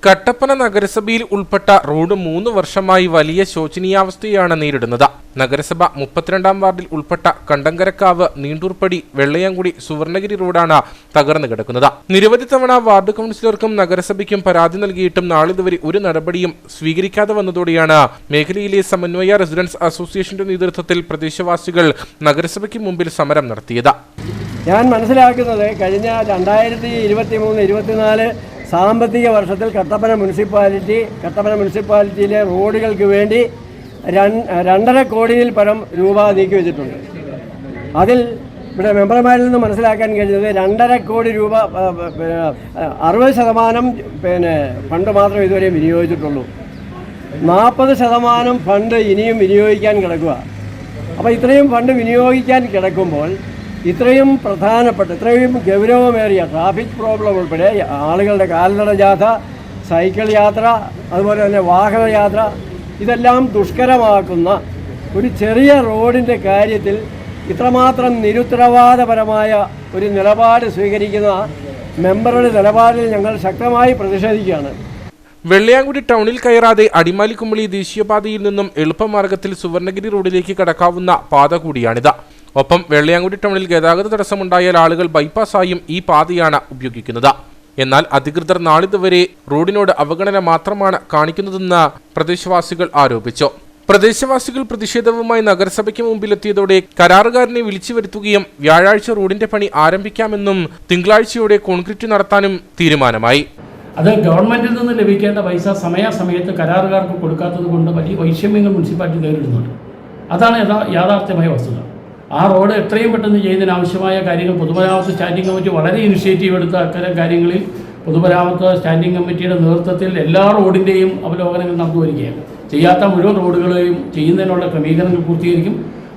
[SPEAKER 3] കട്ടപ്പന നഗരസഭയിൽ ഉൾപ്പെട്ട റോഡ് 3 വർഷമായി വലിയ ശോചനീയാവസ്ഥയാണ് നേരിടുന്നത്. നഗരസഭ 32-ാം വാർഡിൽ ഉൾപ്പെട്ട കണ്ടങ്കരക്കാവ്, നീണ്ടൂർപ്പടി, വെള്ളയാങ്കുടി, സുവർണഗിരി റോഡാണ് തകർന്നു കിടക്കുന്നത്. നിരവധി തവണ വാർഡ് കൗൺസിലർക്കും നഗരസഭയ്ക്കും പരാതി നൽകിയിട്ടും നാളിതുവരെ ഒരു നടപടിയും സ്വീകരിക്കാതെ വന്നതോടെയാണ് മേഖലയിലെ സമന്വയ റെസിഡൻസ് അസോസിയേഷന്റെ നേതൃത്വത്തിൽ പ്രദേശവാസികൾ നഗരസഭയ്ക്ക് മുമ്പിൽ സമരം നടത്തിയത്.
[SPEAKER 6] ഞാൻ മനസ്സിലാക്കുന്നത് കഴിഞ്ഞ 2023-24 സാമ്പത്തിക വർഷത്തിൽ കട്ടപ്പന മുനിസിപ്പാലിറ്റിയിലെ റോഡുകൾക്ക് വേണ്ടി 2.5 കോടിയിൽ പരം രൂപ നീക്കി വെച്ചിട്ടുണ്ട്. അതിൽ ഇവിടെ മെമ്പർമാരിൽ നിന്ന് മനസ്സിലാക്കാൻ കഴിഞ്ഞത് 2.5 കോടി രൂപ 60% ഫണ്ട് മാത്രം ഇതുവരെ വിനിയോഗിച്ചിട്ടുള്ളൂ. 40% ഫണ്ട് ഇനിയും വിനിയോഗിക്കാൻ കിടക്കുക. അപ്പോൾ ഇത്രയും ഫണ്ട് വിനിയോഗിക്കാൻ കിടക്കുമ്പോൾ ഇത്രയും പ്രധാനപ്പെട്ട, ഇത്രയും ഗൗരവമേറിയ ട്രാഫിക് പ്രോബ്ലം ഉൾപ്പെടെ ആളുകളുടെ കാൽനട ജാഥ, സൈക്കിൾ യാത്ര, അതുപോലെ തന്നെ വാഹനയാത്ര, ഇതെല്ലാം ദുഷ്കരമാക്കുന്ന ഒരു ചെറിയ റോഡിൻ്റെ കാര്യത്തിൽ ഇത്രമാത്രം നിരുത്തരവാദപരമായ ഒരു നിലപാട് സ്വീകരിക്കുന്ന മെമ്പറുടെ നിലപാടിൽ ഞങ്ങൾ ശക്തമായി പ്രതിഷേധിക്കുകയാണ്.
[SPEAKER 3] വെള്ളയാങ്കുടി ടൗണിൽ കയറാതെ അടിമാലിക്കുമ്പളി ദേശീയപാതയിൽ നിന്നും എളുപ്പമാർഗത്തിൽ സുവർണഗിരി റോഡിലേക്ക് കടക്കാവുന്ന പാത കൂടിയാണിത്. ഒപ്പം വെള്ളയാങ്കുടി ടൗണിൽ ഗതാഗത തടസ്സമുണ്ടായാൽ ആളുകൾ ബൈപ്പാസായും ഈ പാതയാണ് ഉപയോഗിക്കുന്നത്. എന്നാൽ അധികൃതർ നാളിതുവരെ റോഡിനോട് അവഗണന മാത്രമാണ് കാണിക്കുന്നതെന്ന് പ്രദേശവാസികൾ ആരോപിച്ചു. പ്രദേശവാസികൾ പ്രതിഷേധവുമായി നഗരസഭയ്ക്ക് മുമ്പിലെത്തിയതോടെ കരാറുകാരനെ വിളിച്ചു വരുത്തുകയും വ്യാഴാഴ്ച റോഡിന്റെ പണി ആരംഭിക്കാമെന്നും തിങ്കളാഴ്ചയോടെ കോൺക്രീറ്റ് നടത്താനും തീരുമാനമായി.
[SPEAKER 7] അത് ഗവൺമെന്റിൽ നിന്ന് ലഭിക്കേണ്ട പൈസ സമയാസമയത്ത് കരാറുകാർക്ക് കൊടുക്കാത്തത് കൊണ്ട് വലിയ വൈഷമ്യങ്ങൾ മുനിസിപ്പാലിറ്റി നേരിടുന്നുണ്ട്. അതാണ് യാഥാർത്ഥ്യമായ വസ്തുത. ആ റോഡ് എത്രയും പെട്ടെന്ന് ചെയ്യുന്നതിനാവശ്യമായ കാര്യങ്ങൾ പൊതുമരാമത്ത് സ്റ്റാൻഡിംഗ് കമ്മിറ്റി വളരെ ഇനിഷ്യേറ്റീവ് എടുത്ത അത്തരം കാര്യങ്ങളിൽ പൊതുമരാമത്ത് സ്റ്റാൻഡിംഗ് കമ്മിറ്റിയുടെ നേതൃത്വത്തിൽ എല്ലാ റോഡിൻ്റെയും അവലോകനങ്ങൾ നടന്നു വരികയാണ്. ചെയ്യാത്ത മുഴുവൻ റോഡുകളെയും ചെയ്യുന്നതിനുള്ള ക്രമീകരണങ്ങൾ പൂർത്തീകരിക്കും.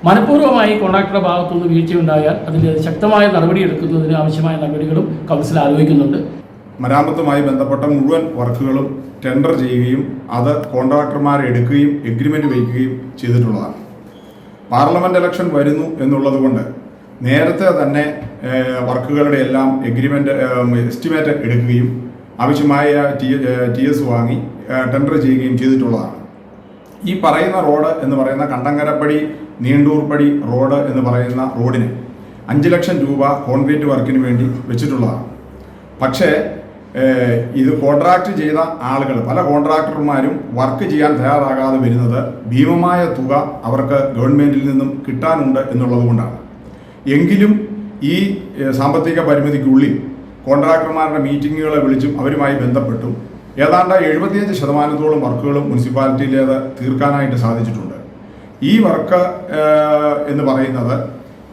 [SPEAKER 7] മനഃപൂർവ്വമായി കോൺട്രാക്ടറുടെ ഭാഗത്തുനിന്ന് വീഴ്ചയുണ്ടായാൽ അതിൻ്റെ ശക്തമായ നടപടിയെടുക്കുന്നതിന് ആവശ്യമായ നടപടികളും കൗൺസിൽ ആലോചിക്കുന്നുണ്ട്.
[SPEAKER 8] മരാമത്തുമായി ബന്ധപ്പെട്ട മുഴുവൻ വർക്കുകളും ടെൻഡർ ചെയ്യുകയും അത് കോൺട്രാക്ടർമാരെ എടുക്കുകയും എഗ്രിമെൻ്റ് വയ്ക്കുകയും ചെയ്തിട്ടുള്ളതാണ്. പാർലമെൻറ്റ് ഇലക്ഷൻ വരുന്നു എന്നുള്ളതുകൊണ്ട് നേരത്തെ തന്നെ വർക്കുകളുടെ എല്ലാം എസ്റ്റിമേറ്റ് എടുക്കുകയും ആവശ്യമായ TS വാങ്ങി ടെൻഡർ ചെയ്യുകയും ചെയ്തിട്ടുള്ളതാണ്. ഈ പറയുന്ന റോഡ് എന്ന് പറയുന്ന കണ്ടങ്കരപ്പടി നീണ്ടൂർപ്പടി റോഡ് എന്ന് പറയുന്ന റോഡിന് 5 ലക്ഷം രൂപ കോൺക്രീറ്റ് വർക്കിന് വേണ്ടി വെച്ചിട്ടുള്ളതാണ്. പക്ഷേ ഇത് കോൺട്രാക്ട് ചെയ്ത ആളുകൾ പല കോൺട്രാക്ടർമാരും വർക്ക് ചെയ്യാൻ തയ്യാറാകാതെ വരുന്നത് ഭീമമായ തുക അവർക്ക് ഗവൺമെൻറ്റിൽ നിന്നും കിട്ടാനുണ്ട് എന്നുള്ളത് കൊണ്ടാണ്. എങ്കിലും ഈ സാമ്പത്തിക പരിമിതിക്കുള്ളിൽ കോൺട്രാക്ടർമാരുടെ മീറ്റിങ്ങുകളെ വിളിച്ചും അവരുമായി ബന്ധപ്പെട്ടും ഏതാണ്ട് 75% വർക്കുകളും മുനിസിപ്പാലിറ്റിയിലേത് തീർക്കാനായിട്ട് സാധിച്ചിട്ടുണ്ട്. ഈ വർക്ക് എന്ന് പറയുന്നത്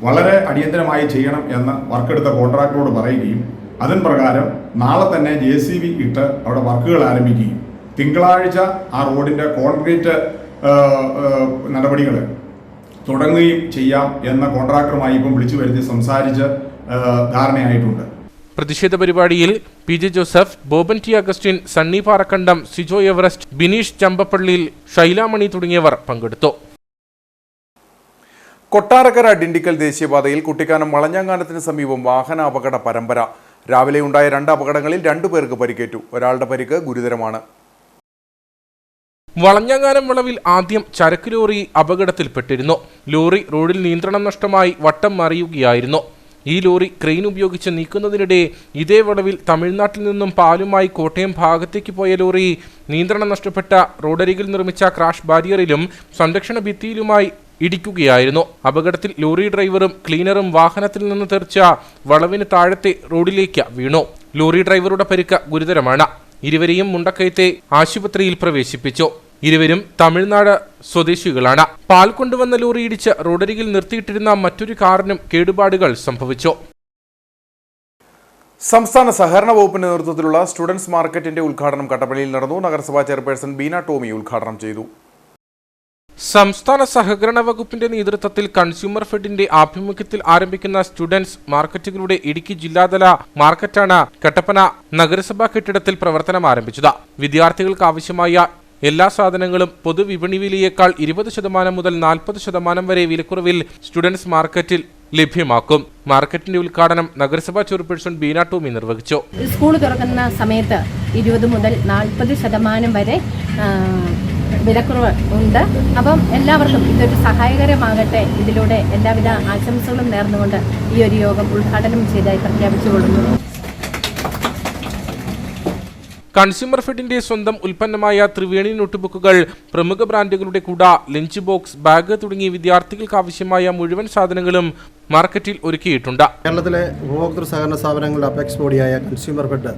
[SPEAKER 8] വളരെ അടിയന്തരമായി ചെയ്യണം എന്ന് വർക്കെടുത്ത കോൺട്രാക്ടറോട് പറയുകയും അതിന് പ്രകാരം നാളെ തന്നെ JCB ഇട്ട് അവിടെ വർക്കുകൾ ആരംഭിക്കുകയും തിങ്കളാഴ്ച ആ റോഡിൻ്റെ കോൺക്രീറ്റ് നടപടികൾ തുടങ്ങുകയും ചെയ്യാം എന്ന കോൺട്രാക്ടറുമായി ഇപ്പം വിളിച്ചു വരുത്തി സംസാരിച്ച് ധാരണയായിട്ടുണ്ട്.
[SPEAKER 3] പ്രതിഷേധ പരിപാടിയിൽ PJ Joseph, Boban T Augustine, Sunny Parakkandam, Sijo Everest, Bineesh ചമ്പപ്പള്ളിയിൽ, ഷൈലാമണി തുടങ്ങിയവർ പങ്കെടുത്തു.
[SPEAKER 1] കൊട്ടാരക്കര ഡിണ്ടിക്കൽ ദേശീയപാതയിൽ കുട്ടിക്കാനം വളഞ്ഞാങ്ങാനത്തിന് സമീപം വാഹനാപകട പരമ്പര. രാവിലെ ഉണ്ടായ 2 അപകടങ്ങളിൽ 2 പേർക്ക് പരിക്കേറ്റു. ഒരാളുടെ പരിക്ക് ഗുരുതരമാണ്.
[SPEAKER 3] വളഞ്ഞാങ്ങാനം വളവിൽ ആദ്യം ചരക്ക് ലോറി അപകടത്തിൽപ്പെട്ടിരുന്നു. ലോറി റോഡിൽ നിയന്ത്രണം നഷ്ടമായി വട്ടം മറിയുകയായിരുന്നു. ഈ ലോറി ക്രെയിൻ ഉപയോഗിച്ച് നീക്കുന്നതിനിടെ ഇതേ വളവിൽ തമിഴ്നാട്ടിൽ നിന്നും പാലുമായി കോട്ടയം ഭാഗത്തേക്ക് പോയ ലോറി നിയന്ത്രണം നഷ്ടപ്പെട്ട റോഡരികിൽ നിർമ്മിച്ച ക്രാഷ് ബാരിയറിലും സംരക്ഷണ ഭിത്തിയിലുമായി ഇടിക്കുകയായിരുന്നു. അപകടത്തിൽ ലോറി ഡ്രൈവറും ക്ലീനറും വാഹനത്തിൽ നിന്ന് തെറിച്ച വളവിന് താഴത്തെ റോഡിലേക്ക് വീണു. ലോറി ഡ്രൈവറുടെ പരിക്ക് ഗുരുതരമാണ്. ഇരുവരെയും മുണ്ടക്കയത്തെ ആശുപത്രിയിൽ പ്രവേശിപ്പിച്ചു. ഇരുവരും തമിഴ്നാട് സ്വദേശികളാണ്. പാൽ കൊണ്ടുവന്ന ലോറി ഇടിച്ച് റോഡരികിൽ നിർത്തിയിട്ടിരുന്ന മറ്റൊരു കാറിനും കേടുപാടുകൾ സംഭവിച്ചു.
[SPEAKER 1] സംസ്ഥാന സഹകരണ വകുപ്പിന്റെ നേതൃത്വത്തിലുള്ള സ്റ്റുഡൻസ് മാർക്കറ്റിന്റെ ഉദ്ഘാടനം കട്ടപ്പനയിൽ നടന്നു. നഗരസഭാ ചെയർപേഴ്സൺ ബീന ടോമി ഉദ്ഘാടനം ചെയ്തു.
[SPEAKER 3] സംസ്ഥാന സഹകരണ വകുപ്പിന്റെ നേതൃത്വത്തിൽ കൺസ്യൂമർ ഫെഡിന്റെ ആഭിമുഖ്യത്തിൽ ആരംഭിക്കുന്ന സ്റ്റുഡൻസ് മാർക്കറ്റുകളുടെ ഇടുക്കി ജില്ലാതല മാർക്കറ്റാണ് കട്ടപ്പന നഗരസഭാ കെട്ടിടത്തിൽ പ്രവർത്തനം ആരംഭിച്ചത്. വിദ്യാർത്ഥികൾക്ക് ആവശ്യമായ എല്ലാ സാധനങ്ങളും പൊതുവിപണി വിലയേക്കാൾ 20% മുതൽ 40% വരെ വിലക്കുറവിൽ സ്റ്റുഡൻസ് മാർക്കറ്റിൽ ലഭ്യമാക്കും. മാർക്കറ്റിന്റെ ഉദ്ഘാടനം നഗരസഭാ ചെയർപേഴ്സൺ ബീന ടോമി നിർവഹിച്ചു.
[SPEAKER 9] സ്കൂൾ തുറക്കുന്ന സമയത്ത് 20 മുതൽ 40% വരെ വിലക്കുറവ് ഉണ്ട്. അപ്പം എല്ലാവർക്കും ഇതൊരു സഹായകരമാകട്ടെ. ഇതിലൂടെ എല്ലാവിധ ആശംസകളും നേർന്നുകൊണ്ട് ഈ ഒരു യോഗം ഉദ്ഘാടനം ചെയ്തായി പ്രഖ്യാപിച്ചുകൊള്ളുന്നു.
[SPEAKER 3] കൺസ്യൂമർ ഫെഡിന്റെ സ്വന്തം ഉൽപ്പന്നമായ ത്രിവേണി നോട്ട്ബുക്കുകൾ, പ്രമുഖ ബ്രാൻഡുകളുടെ കുട, ലഞ്ച് ബോക്സ്, ബാഗ് തുടങ്ങിയ വിദ്യാർത്ഥികൾക്ക് ആവശ്യമായ മുഴുവൻ സാധനങ്ങളും മാർക്കറ്റിൽ ഒരുക്കിയിട്ടുണ്ട്.
[SPEAKER 10] കേരളത്തിലെ ഉപഭോക്തൃ സഹകരണ സ്ഥാപനങ്ങളുടെ അപെക്സ് ബോഡിയായ കൺസ്യൂമർ ഫെഡ്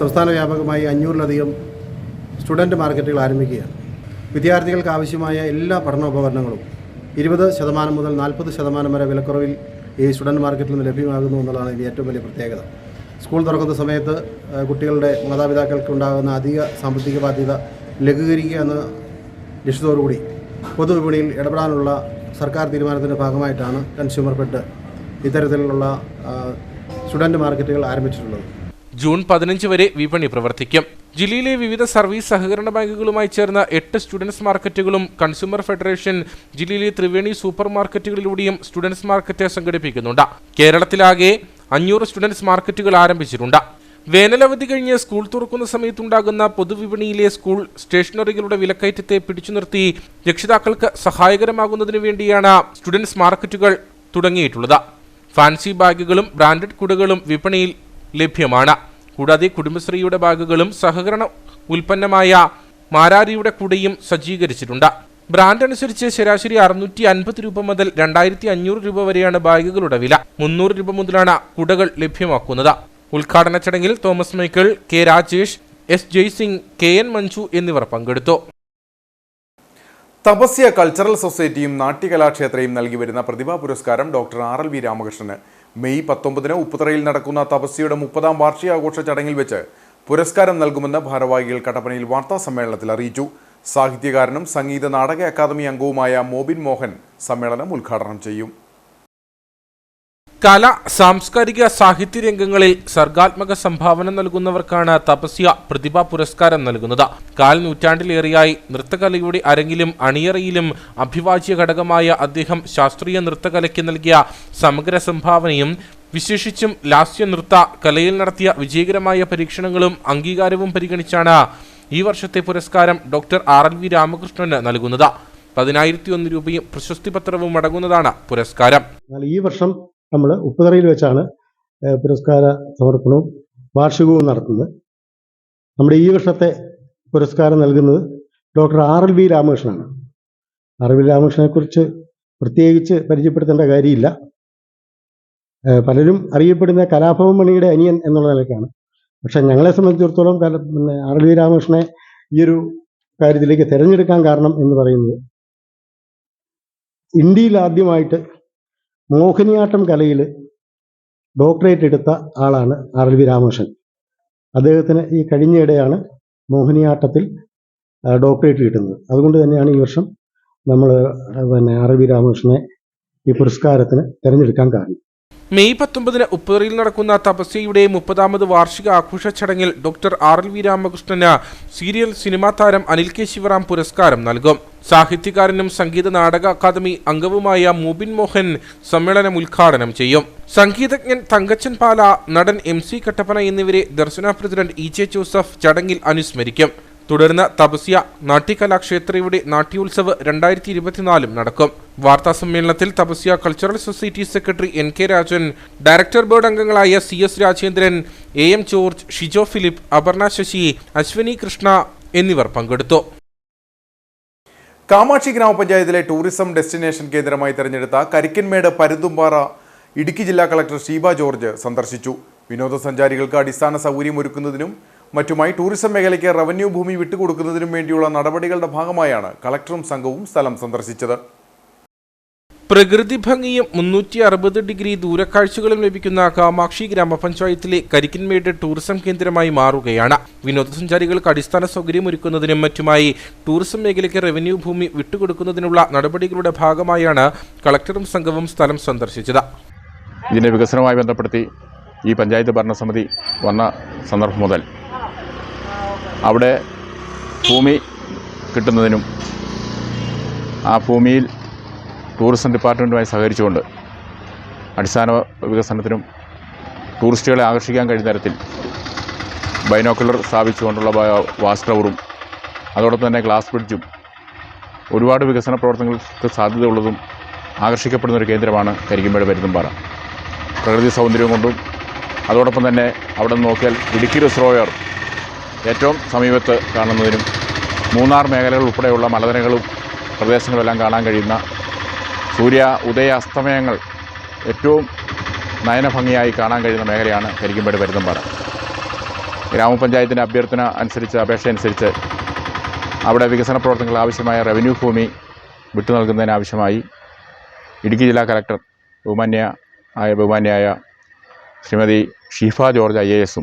[SPEAKER 10] സംസ്ഥാന വ്യാപകമായി 500-ലധികം സ്റ്റുഡൻറ് മാർക്കറ്റുകൾ ആരംഭിക്കുകയാണ്. വിദ്യാർത്ഥികൾക്ക് ആവശ്യമായ എല്ലാ പഠനോപകരണങ്ങളും 20% മുതൽ 40% വരെ വിലക്കുറവിൽ ഈ സ്റ്റുഡൻറ് മാർക്കറ്റിൽ നിന്ന് ലഭ്യമാകുന്നു എന്നുള്ളതാണ് ഇതിൻ്റെ ഏറ്റവും വലിയ പ്രത്യേകത. സ്കൂൾ തുറക്കുന്ന സമയത്ത് കുട്ടികളുടെ മാതാപിതാക്കൾക്ക് ഉണ്ടാകുന്ന അധിക സാമ്പത്തിക ബാധ്യത ലഘൂകരിക്കുക എന്ന ലക്ഷ്യത്തോടുകൂടി പൊതുവിപണിയിൽ ഇടപെടാനുള്ള സർക്കാർ തീരുമാനത്തിൻ്റെ ഭാഗമായിട്ടാണ് കൺസ്യൂമർ ഫെഡ് ഇത്തരത്തിലുള്ള സ്റ്റുഡൻറ് മാർക്കറ്റുകൾ ആരംഭിച്ചിട്ടുള്ളത്.
[SPEAKER 3] ജൂൺ 15 വരെ വിപണി പ്രവർത്തിക്കും. ജില്ലയിലെ വിവിധ സർവീസ് സഹകരണ ബാങ്കുകളുമായി ചേർന്ന 8 സ്റ്റുഡൻസ് മാർക്കറ്റുകളും കൺസ്യൂമർ ഫെഡറേഷൻ ജില്ലയിലെ ത്രിവേണി സൂപ്പർ മാർക്കറ്റുകളിലൂടെയും സ്റ്റുഡൻസ് മാർക്കറ്റ് സംഘടിപ്പിക്കുന്നുണ്ട്. കേരളത്തിലാകെ 500 സ്റ്റുഡൻസ് മാർക്കറ്റുകൾ ആരംഭിച്ചിട്ടുണ്ട്. വേനലവധി കഴിഞ്ഞ് സ്കൂൾ തുറക്കുന്ന സമയത്തുണ്ടാകുന്ന പൊതുവിപണിയിലെ സ്കൂൾ സ്റ്റേഷനറികളുടെ വിലക്കയറ്റത്തെ പിടിച്ചു നിർത്തി രക്ഷിതാക്കൾക്ക് സഹായകരമാകുന്നതിനു വേണ്ടിയാണ് സ്റ്റുഡൻസ് മാർക്കറ്റുകൾ തുടങ്ങിയിട്ടുള്ളത്. ഫാൻസി ബാഗുകളും ബ്രാൻഡഡ് കുടകളും വിപണിയിൽ ലഭ്യമാണ്. കൂടാതെ കുടുംബശ്രീയുടെ ബാഗുകളും സഹകരണ ഉൽപ്പന്നമായ മാരാരിയുടെ കുടയും സജ്ജീകരിച്ചിട്ടുണ്ട്. ബ്രാൻഡ് അനുസരിച്ച് ശരാശരി 650 രൂപ മുതൽ 2500 രൂപ വരെയാണ് ബാഗുകളുടെ വില. 300 രൂപ മുതലാണ് കുടകൾ ലഭ്യമാക്കുന്നത്. ഉദ്ഘാടന ചടങ്ങിൽ Thomas Michael, K Rajesh, S Jaising, K N Manju എന്നിവർ പങ്കെടുത്തു.
[SPEAKER 1] തപസ്യ കൾച്ചറൽ സൊസൈറ്റിയും നാട്യകലാക്ഷേത്രയും നൽകി വരുന്ന പ്രതിഭാ പുരസ്കാരം ഡോക്ടർ RLV രാമകൃഷ്ണന് മെയ് 19 ഉപ്പുതറയിൽ നടക്കുന്ന തപസ്യയുടെ 30ാം വാർഷികാഘോഷ ചടങ്ങിൽ വെച്ച് പുരസ്കാരം നൽകുമെന്ന് ഭാരവാഹികൾ കട്ടപ്പനയിൽ വാർത്താ സമ്മേളനത്തിൽ അറിയിച്ചു. സാഹിത്യകാരനും സംഗീത നാടക അക്കാദമി അംഗവുമായ മോബിൻ മോഹൻ സമ്മേളനം ഉദ്ഘാടനം ചെയ്യും.
[SPEAKER 3] കല, സാംസ്കാരിക, സാഹിത്യ രംഗങ്ങളിൽ സർഗാത്മക സംഭാവന നൽകുന്നവർക്കാണ് തപസ്യ പ്രതിഭാ പുരസ്കാരം നൽകുന്നത്. 4 നൂറ്റാണ്ടിലേറെയായി നൃത്തകലയുടെ അരങ്ങിലും അണിയറയിലും അഭിവാജ്യ ഘടകമായ അദ്ദേഹം ശാസ്ത്രീയ നൃത്തകലയ്ക്ക് നൽകിയ സമഗ്ര സംഭാവനയും വിശേഷിച്ചും ലാസ്യ നൃത്ത കലയിൽ നടത്തിയ വിജയകരമായ പരീക്ഷണങ്ങളും അംഗീകാരവും പരിഗണിച്ചാണ് ഈ വർഷത്തെ പുരസ്കാരം ഡോക്ടർ RLV രാമകൃഷ്ണന് നൽകുന്നത്. 10,001 രൂപയും പ്രശസ്തി പത്രവും അടങ്ങുന്നതാണ് പുരസ്കാരം.
[SPEAKER 10] ഈ വർഷം നമ്മൾ ഉപ്പുതറയിൽ വെച്ചാണ് പുരസ്കാര സമർപ്പണവും വാർഷികവും നടത്തുന്നത്. നമ്മുടെ ഈ വർഷത്തെ പുരസ്കാരം നൽകുന്നത് ഡോക്ടർ RLV രാമകൃഷ്ണനാണ്. RLV രാമകൃഷ്ണനെക്കുറിച്ച് പ്രത്യേകിച്ച് പരിചയപ്പെടുത്തേണ്ട കാര്യമില്ല. പലരും അറിയപ്പെടുന്ന കലാഭവൻ മണിയുടെ അനിയൻ എന്നുള്ള നിലയ്ക്കാണ്. പക്ഷെ ഞങ്ങളെ സംബന്ധിച്ചിടത്തോളം RLV രാമകൃഷ്ണനെ ഈ ഒരു കാര്യത്തിലേക്ക് തിരഞ്ഞെടുക്കാൻ കാരണം എന്ന് പറയുന്നത്, ഇന്ത്യയിൽ ആദ്യമായിട്ട് മോഹിനിയാട്ടം കലയിൽ ഡോക്ടറേറ്റ് എടുത്ത ആളാണ് RLV രാമകൃഷ്ണൻ. അദ്ദേഹത്തിന് ഈ കഴിഞ്ഞയിടെയാണ് മോഹിനിയാട്ടത്തിൽ ഡോക്ടറേറ്റ് കിട്ടുന്നത്. അതുകൊണ്ട് തന്നെയാണ് ഈ വർഷം നമ്മൾ RLV രാമകൃഷ്ണനെ ഈ പുരസ്കാരത്തിന് തിരഞ്ഞെടുക്കാൻ കാരണം.
[SPEAKER 3] മെയ് 19 ഉപ്പുതറയിൽ നടക്കുന്ന തപസ്യയുടെ 30ാമത് വാർഷിക ആഘോഷ ചടങ്ങിൽ doctor RLV Ramakrishnan serial cinema താരം അനിൽ കെ ശിവറാം പുരസ്കാരം നൽകും. സാഹിത്യകാരനും സംഗീത നാടക അക്കാദമി അംഗവുമായ മോബിൻ മോഹൻ സമ്മേളനം ഉദ്ഘാടനം ചെയ്യും. സംഗീതജ്ഞൻ തങ്കച്ചൻ പാല, നടൻ MC കട്ടപ്പന എന്നിവരെ ദർശന പ്രസിഡന്റ് EJ ജോസഫ് ചടങ്ങിൽ അനുസ്മരിക്കും. തുടർന്ന് തപസ്യ നാട്യകലാക്ഷേത്രയുടെ നാട്യോത്സവ് 2024 നടക്കും. വാർത്താ സമ്മേളനത്തിൽ Tapasya cultural society secretary NK Rajan, director board അംഗങ്ങളായ CS Rajendran, AM George, Shijo Philip, Aparna Sasi, Ashwini Krishna എന്നിവർ പങ്കെടുത്തു.
[SPEAKER 1] കാമാക്ഷി ഗ്രാമപഞ്ചായത്തിലെ ടൂറിസം ഡെസ്റ്റിനേഷൻ കേന്ദ്രമായി തെരഞ്ഞെടുത്ത കരിക്കൻമേട് പരുന്തുംപാറ ഇടുക്കി ജില്ലാ കളക്ടർ ഷീബ ജോർജ് സന്ദർശിച്ചു. വിനോദസഞ്ചാരികൾക്ക് അടിസ്ഥാന സൗകര്യമൊരുക്കുന്നതിനും മറ്റുമായി ടൂറിസം മേഖലയ്ക്ക് റവന്യൂ ഭൂമി വിട്ടുകൊടുക്കുന്നതിനും വേണ്ടിയുള്ള നടപടികളുടെ ഭാഗമായാണ് കളക്ടറും സംഘവും സ്ഥലം സന്ദർശിച്ചത്.
[SPEAKER 3] പ്രകൃതി ഭംഗിയും 360 ഡിഗ്രി ദൂരക്കാഴ്ചകളും ലഭിക്കുന്ന കാമാക്ഷി ഗ്രാമപഞ്ചായത്തിലെ കരിക്കൻമേട് ടൂറിസം കേന്ദ്രമായി മാറുകയാണ്. വിനോദസഞ്ചാരികൾക്ക് അടിസ്ഥാന സൗകര്യമൊരുക്കുന്നതിനും മറ്റുമായി ടൂറിസം മേഖലയ്ക്ക് റവന്യൂ ഭൂമി വിട്ടുകൊടുക്കുന്നതിനുള്ള നടപടികളുടെ ഭാഗമായാണ് കളക്ടറും സംഘവും സ്ഥലം സന്ദർശിച്ചത്.
[SPEAKER 11] ഇതിൻ്റെ വികസനവുമായി ബന്ധപ്പെടുത്തി ഈ പഞ്ചായത്ത് ഭരണസമിതി വന്ന സന്ദർഭം മുതൽ അവിടെ ഭൂമി കിട്ടുന്നതിനും ആ ഭൂമിയിൽ ടൂറിസം ഡിപ്പാർട്ട്മെൻറ്റുമായി സഹകരിച്ചുകൊണ്ട് അടിസ്ഥാന വികസനത്തിനും ടൂറിസ്റ്റുകളെ ആകർഷിക്കാൻ കഴിയുന്ന തരത്തിൽ ബൈനോക്കുലർ സ്ഥാപിച്ചുകൊണ്ടുള്ള വാച്ച് ടവറും അതോടൊപ്പം തന്നെ ഗ്ലാസ് ബ്രിഡ്ജും ഒരുപാട് വികസന പ്രവർത്തനങ്ങൾക്ക് സാധ്യതയുള്ളതും ആകർഷിക്കപ്പെടുന്ന ഒരു കേന്ദ്രമാണ് കരിക്കൻമേട് പരുന്തുംപാറ. പ്രകൃതി സൗന്ദര്യം കൊണ്ടും അതോടൊപ്പം തന്നെ അവിടെ നിന്ന് നോക്കിയാൽ ഇടുക്കി റിസർവോയർ ഏറ്റവും സമീപത്ത് കാണുന്നതിനും മൂന്നാർ മേഖലകൾ ഉൾപ്പെടെയുള്ള മലനിരകളും പ്രദേശങ്ങളെല്ലാം കാണാൻ കഴിയുന്ന സൂര്യ ഉദയ അസ്തമയങ്ങൾ ഏറ്റവും നയനഭംഗിയായി കാണാൻ കഴിയുന്ന മേഖലയാണ് കരിക്കൻമേട് പരുന്തുംപാറ. ഗ്രാമപഞ്ചായത്തിൻ്റെ അഭ്യർത്ഥന അനുസരിച്ച്, അപേക്ഷ അനുസരിച്ച് അവിടെ വികസന പ്രവർത്തനങ്ങൾക്ക് ആവശ്യമായ റവന്യൂ ഭൂമി വിട്ടു നൽകുന്നതിനാവശ്യമായി ഇടുക്കി ജില്ലാ കളക്ടർ ബഹുമാന്യായ ശ്രീമതി ഷീഫ ജോർജ് IAS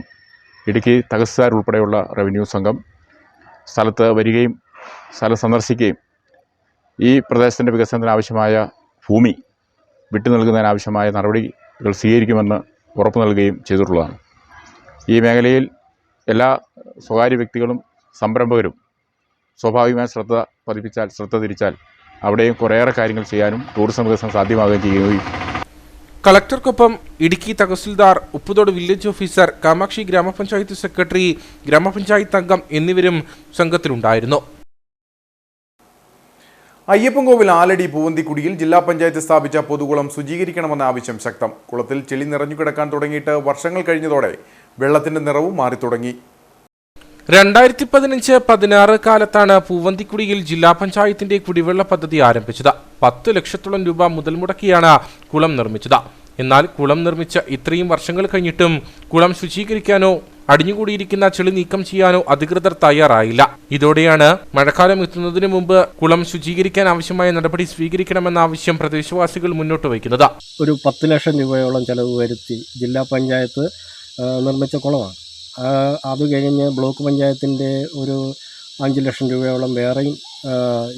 [SPEAKER 11] ഇടുക്കി തഹസിൽദാർ ഉൾപ്പെടെയുള്ള റവന്യൂ സംഘം സ്ഥലത്ത് വരികയും സ്ഥലം സന്ദർശിക്കുകയും ഈ പ്രദേശത്തിൻ്റെ വികസനത്തിന് ആവശ്യമായ ഭൂമി വിട്ടു നൽകുന്നതിനാവശ്യമായ നടപടികൾ സ്വീകരിക്കുമെന്ന് ഉറപ്പു നൽകുകയും ചെയ്തിട്ടുള്ളതാണ്. ഈ മേഖലയിൽ എല്ലാ സ്വകാര്യ വ്യക്തികളും സംരംഭകരും സ്വാഭാവികമായ ശ്രദ്ധ തിരിച്ചാൽ അവിടെയും കുറേയേറെ കാര്യങ്ങൾ ചെയ്യാനും ടൂറിസം വികസനം സാധ്യമാകുകയും ചെയ്യുകയും.
[SPEAKER 3] കളക്ടർക്കൊപ്പം ഇടുക്കി തഹസിൽദാർ, ഉപ്പുതോട് വില്ലേജ് ഓഫീസർ, കാമാക്ഷി ഗ്രാമപഞ്ചായത്ത് സെക്രട്ടറി, ഗ്രാമപഞ്ചായത്ത് അംഗം എന്നിവരും സംഘത്തിലുണ്ടായിരുന്നു.
[SPEAKER 1] അയ്യപ്പൻകോവിൽ ആലടി പൂവന്തിക്കുടിയിൽ ജില്ലാ പഞ്ചായത്ത് സ്ഥാപിച്ച പൊതുകുളം ശുചീകരിക്കണമെന്ന ആവശ്യം ശക്തം. കുളത്തിൽ ചെളി നിറഞ്ഞു കിടക്കാൻ തുടങ്ങിയിട്ട് വർഷങ്ങൾ കഴിഞ്ഞതോടെ വെള്ളത്തിന്റെ നിറവും മാറിത്തുടങ്ങി.
[SPEAKER 3] 2015-16 കാലത്താണ് പൂവന്തിക്കുടിയിൽ ജില്ലാ പഞ്ചായത്തിന്റെ കുടിവെള്ള പദ്ധതി ആരംഭിച്ചത്. 10 ലക്ഷത്തോളം രൂപ മുതൽ മുടക്കിയാണ് കുളം നിർമ്മിച്ചത്. എന്നാൽ കുളം നിർമ്മിച്ച ഇത്രയും വർഷങ്ങൾ കഴിഞ്ഞിട്ടും കുളം ശുചീകരിക്കാനോ അടിഞ്ഞുകൂടിയിരിക്കുന്ന ചെളി നീക്കം ചെയ്യാനോ അധികൃതർ തയ്യാറായില്ല. ഇതോടെയാണ് മഴക്കാലം എത്തുന്നതിന് മുമ്പ് കുളം ശുചീകരിക്കാൻ ആവശ്യമായ നടപടി സ്വീകരിക്കണമെന്ന ആവശ്യം പ്രദേശവാസികൾ മുന്നോട്ട് വയ്ക്കുന്നത്.
[SPEAKER 6] ഒരു 10 ലക്ഷം രൂപയോളം ചെലവ് വരുത്തി ജില്ലാ പഞ്ചായത്ത് നിർമ്മിച്ച കുളമാണ്. അത് കഴിഞ്ഞ് ബ്ലോക്ക് പഞ്ചായത്തിൻ്റെ ഒരു 5 ലക്ഷം രൂപയോളം വേറെയും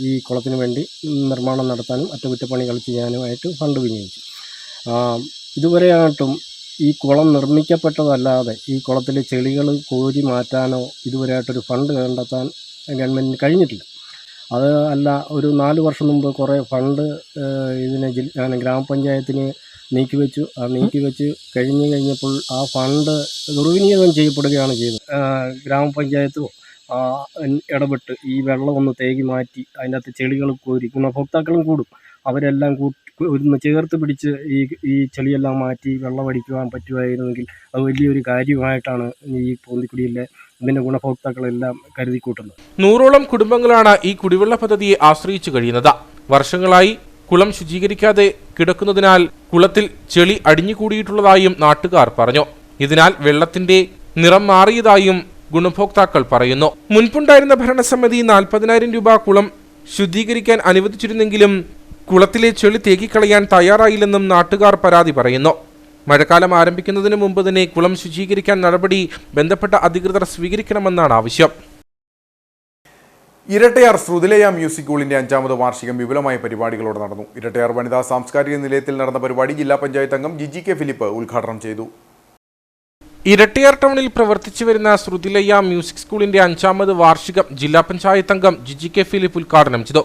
[SPEAKER 6] ഈ കുളത്തിന് വേണ്ടി നിർമ്മാണം നടത്താനും അറ്റകുറ്റപ്പണികൾ ചെയ്യാനുമായിട്ട് ഫണ്ട് വിനിയോഗിച്ചു. ഇതുവരെയായിട്ടും ഈ കുളം നിർമ്മിക്കപ്പെട്ടതല്ലാതെ ഈ കുളത്തിലെ ചെളികൾ കോരി മാറ്റാനോ ഇതുവരെയായിട്ടൊരു ഫണ്ട് കണ്ടെത്താൻ ഗവൺമെൻറ്റിന് കഴിഞ്ഞിട്ടില്ല. അത് അല്ല, ഒരു 4 വർഷം മുമ്പ് കുറേ ഫണ്ട് ഇതിനെ ഗ്രാമപഞ്ചായത്തിന് നീക്കിവെച്ചു. ആ നീക്കിവെച്ച് കഴിഞ്ഞപ്പോൾ ആ ഫണ്ട് ദുർവിനിയോഗം ചെയ്യപ്പെടുകയാണ് ചെയ്തത്. ഗ്രാമപഞ്ചായത്ത് ഇടപെട്ട് ഈ വെള്ളം ഒന്ന് തേകി മാറ്റി അതിൻ്റെ അകത്ത് ചെളികൾ കോരി ഗുണഭോക്താക്കളും കൂടും, അവരെല്ലാം ഒന്ന് ചേർത്ത് പിടിച്ച് ഈ ചെളിയെല്ലാം മാറ്റി വെള്ളമടിക്കുവാൻ പറ്റുമായിരുന്നെങ്കിൽ അത് വലിയൊരു കാര്യമായിട്ടാണ് ഈ പൂവന്തിക്കുടിയിലെ ഇതിൻ്റെ ഗുണഭോക്താക്കളെല്ലാം കരുതിക്കൂട്ടുന്നത്.
[SPEAKER 3] 100ഓളം കുടുംബങ്ങളാണ് ഈ കുടിവെള്ള പദ്ധതിയെ ആശ്രയിച്ചു കഴിയുന്നത്. വർഷങ്ങളായി കുളം ശുചീകരിക്കാതെ കിടക്കുന്നതിനാൽ കുളത്തിൽ ചെളി അടിഞ്ഞുകൂടിയിട്ടുള്ളതായും നാട്ടുകാർ പറഞ്ഞു. ഇതിനാൽ വെള്ളത്തിന്റെ നിറം മാറിയതായും ഗുണഭോക്താക്കൾ പറയുന്നു. മുൻപുണ്ടായിരുന്ന ഭരണസമിതി 40,000 രൂപ കുളം ശുദ്ധീകരിക്കാൻ അനുവദിച്ചിരുന്നെങ്കിലും കുളത്തിലെ ചെളി തേക്കിക്കളയാൻ തയ്യാറായില്ലെന്നും നാട്ടുകാർ പരാതി പറയുന്നു. മഴക്കാലം ആരംഭിക്കുന്നതിന് മുമ്പ് തന്നെ കുളം ശുചീകരിക്കാൻ നടപടി ബന്ധപ്പെട്ട അധികൃതർ സ്വീകരിക്കണമെന്നാണ് ആവശ്യം.
[SPEAKER 1] ഇരട്ടയാർ ശ്രുതിലയ മ്യൂസിക് സ്കൂളിന്റെ 5ാമത് വാർഷികം വിപുലമായ പരിപാടികളോടെ നടന്നു. ഇരട്ടയാർ വനിതാ സാംസ്കാരിക നിലയത്തിൽ നടന്ന പരിപാടി ജില്ലാ പഞ്ചായത്ത് അംഗം ജിജി കെ ഫിലിപ്പ് ഉദ്ഘാടനം ചെയ്തു.
[SPEAKER 3] ഇരട്ടയാർ ടൗണിൽ പ്രവർത്തിച്ചു വരുന്ന ശ്രുതിലയ മ്യൂസിക് സ്കൂളിന്റെ 5ാമത് വാർഷികം ജില്ലാ പഞ്ചായത്ത് അംഗം ജിജി കെ ഫിലിപ്പ് ഉദ്ഘാടനം ചെയ്തു.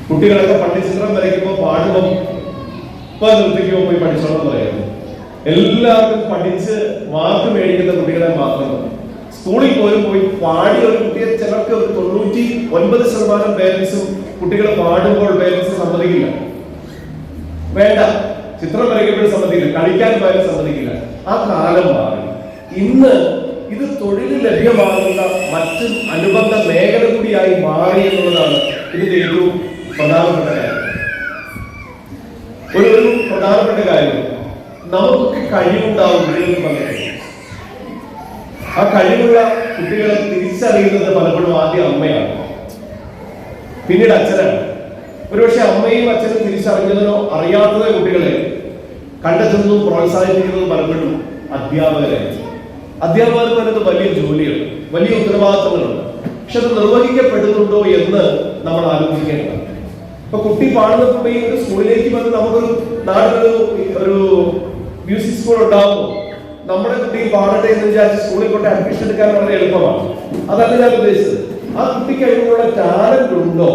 [SPEAKER 12] കുട്ടികളൊക്കെ പണ്ട് ചിത്രം വരയ്ക്കുമ്പോൾ പാടുമ്പോൾ നിർത്തിക്കുമ്പോൾ പോയി പഠിച്ചോളം പറയായിരുന്നു. എല്ലാവർക്കും പഠിച്ച് മാർക്ക് മേടിക്കുന്ന കുട്ടികളെ മാത്രമാണ്. സ്കൂളിൽ പോലും പോയി പാടിയ ഒരു കുട്ടിയെ ചിലർക്ക് 99% പേരൻസും കുട്ടികൾ പാടുമ്പോൾ പേരൻസ് സമ്മതിക്കില്ല, വേണ്ട, ചിത്രം വരയ്ക്കുമ്പോഴും സമ്മതിക്കില്ല, കളിക്കാൻ പോയാലും സമ്മതിക്കില്ല. ആ കാലം മാറി. ഇന്ന് ഇത് തൊഴിൽ ലഭ്യമാകുന്ന മറ്റ് അനുബന്ധ മേഖല കൂടിയായി മാറി എന്നുള്ളതാണ് ഇതിന്റെ ഏറ്റവും പ്രധാനപ്പെട്ട കാര്യം. ഒരു പ്രധാനപ്പെട്ട കാര്യം, നമുക്കൊക്കെ കഴിവുണ്ടാവും കുട്ടികൾക്ക് പലരും. ആ കഴിവുള്ള കുട്ടികളെ തിരിച്ചറിയുന്നത് പലപ്പോഴും ആദ്യം അമ്മയാണ്, പിന്നീട് അച്ഛനാണ്. ഒരുപക്ഷെ അമ്മയും അച്ഛനും തിരിച്ചറിഞ്ഞതിനോ അറിയാത്തതോ കുട്ടികളെ കണ്ടെത്തുന്നതും പ്രോത്സാഹിപ്പിക്കുന്നതും പലപ്പോഴും അധ്യാപകരായിരിക്കും. അധ്യാപകർക്ക് വരുന്നത് വലിയ ജോലിയുണ്ട്, വലിയ ഉത്തരവാദിത്തങ്ങളുണ്ട്. പക്ഷെ അത് നിർവഹിക്കപ്പെടുന്നുണ്ടോ എന്ന് നമ്മൾ ആലോചിക്കേണ്ടതാണ്. ഇപ്പൊ കുട്ടി പാടുന്ന കുട്ടി ഒരു സ്കൂളിലേക്ക് വന്ന് നമുക്കൊരു നാട്ടിലൊരു മ്യൂസിക് സ്കൂൾ ഉണ്ടാകുമ്പോൾ നമ്മുടെ കുട്ടി പാടട്ടെ എന്ന് വിചാരിച്ച് സ്കൂളിൽ കൊണ്ട് അഡ്മിഷൻ എടുക്കാൻ വളരെ എളുപ്പമാണ്. അതല്ല ഞാൻ ഉദ്ദേശിച്ചത്. ആ കുട്ടിക്ക് അതിനുള്ള ടാലന്റ് ഉണ്ടോ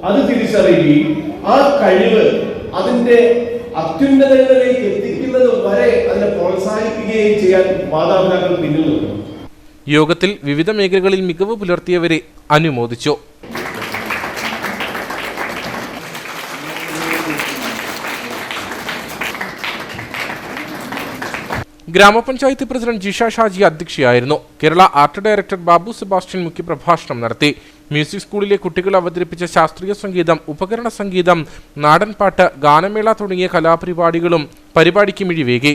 [SPEAKER 12] അത് തിരിച്ചറിയുകയും ആ കഴിവ് അതിന്റെ അത്യുന്നതങ്ങളിലേക്ക് എത്തിക്കുന്നത് വരെ അതിനെ പ്രോത്സാഹിപ്പിക്കുകയും ചെയ്യാൻ മാതാപിതാക്കൾ പിന്നിൽ നിൽക്കുന്നു.
[SPEAKER 3] യോഗത്തിൽ വിവിധ മേഖലകളിൽ മികവ് പുലർത്തിയവരെ അനുമോദിച്ചു. ഗ്രാമപഞ്ചായത്ത് പ്രസിഡന്റ് ജിഷ ഷാജി അധ്യക്ഷയായിരുന്നു. കേരള ആർട്ട് ഡയറക്ടർ ബാബു സെബാസ്റ്റ്യൻ മുഖ്യപ്രഭാഷണം നടത്തി. മ്യൂസിക് സ്കൂളിലെ കുട്ടികൾ അവതരിപ്പിച്ച ശാസ്ത്രീയ സംഗീതം, ഉപകരണ സംഗീതം, നാടൻപാട്ട്, ഗാനമേള തുടങ്ങിയ കലാപരിപാടികളും പരിപാടിക്ക് മിഴിവേകി.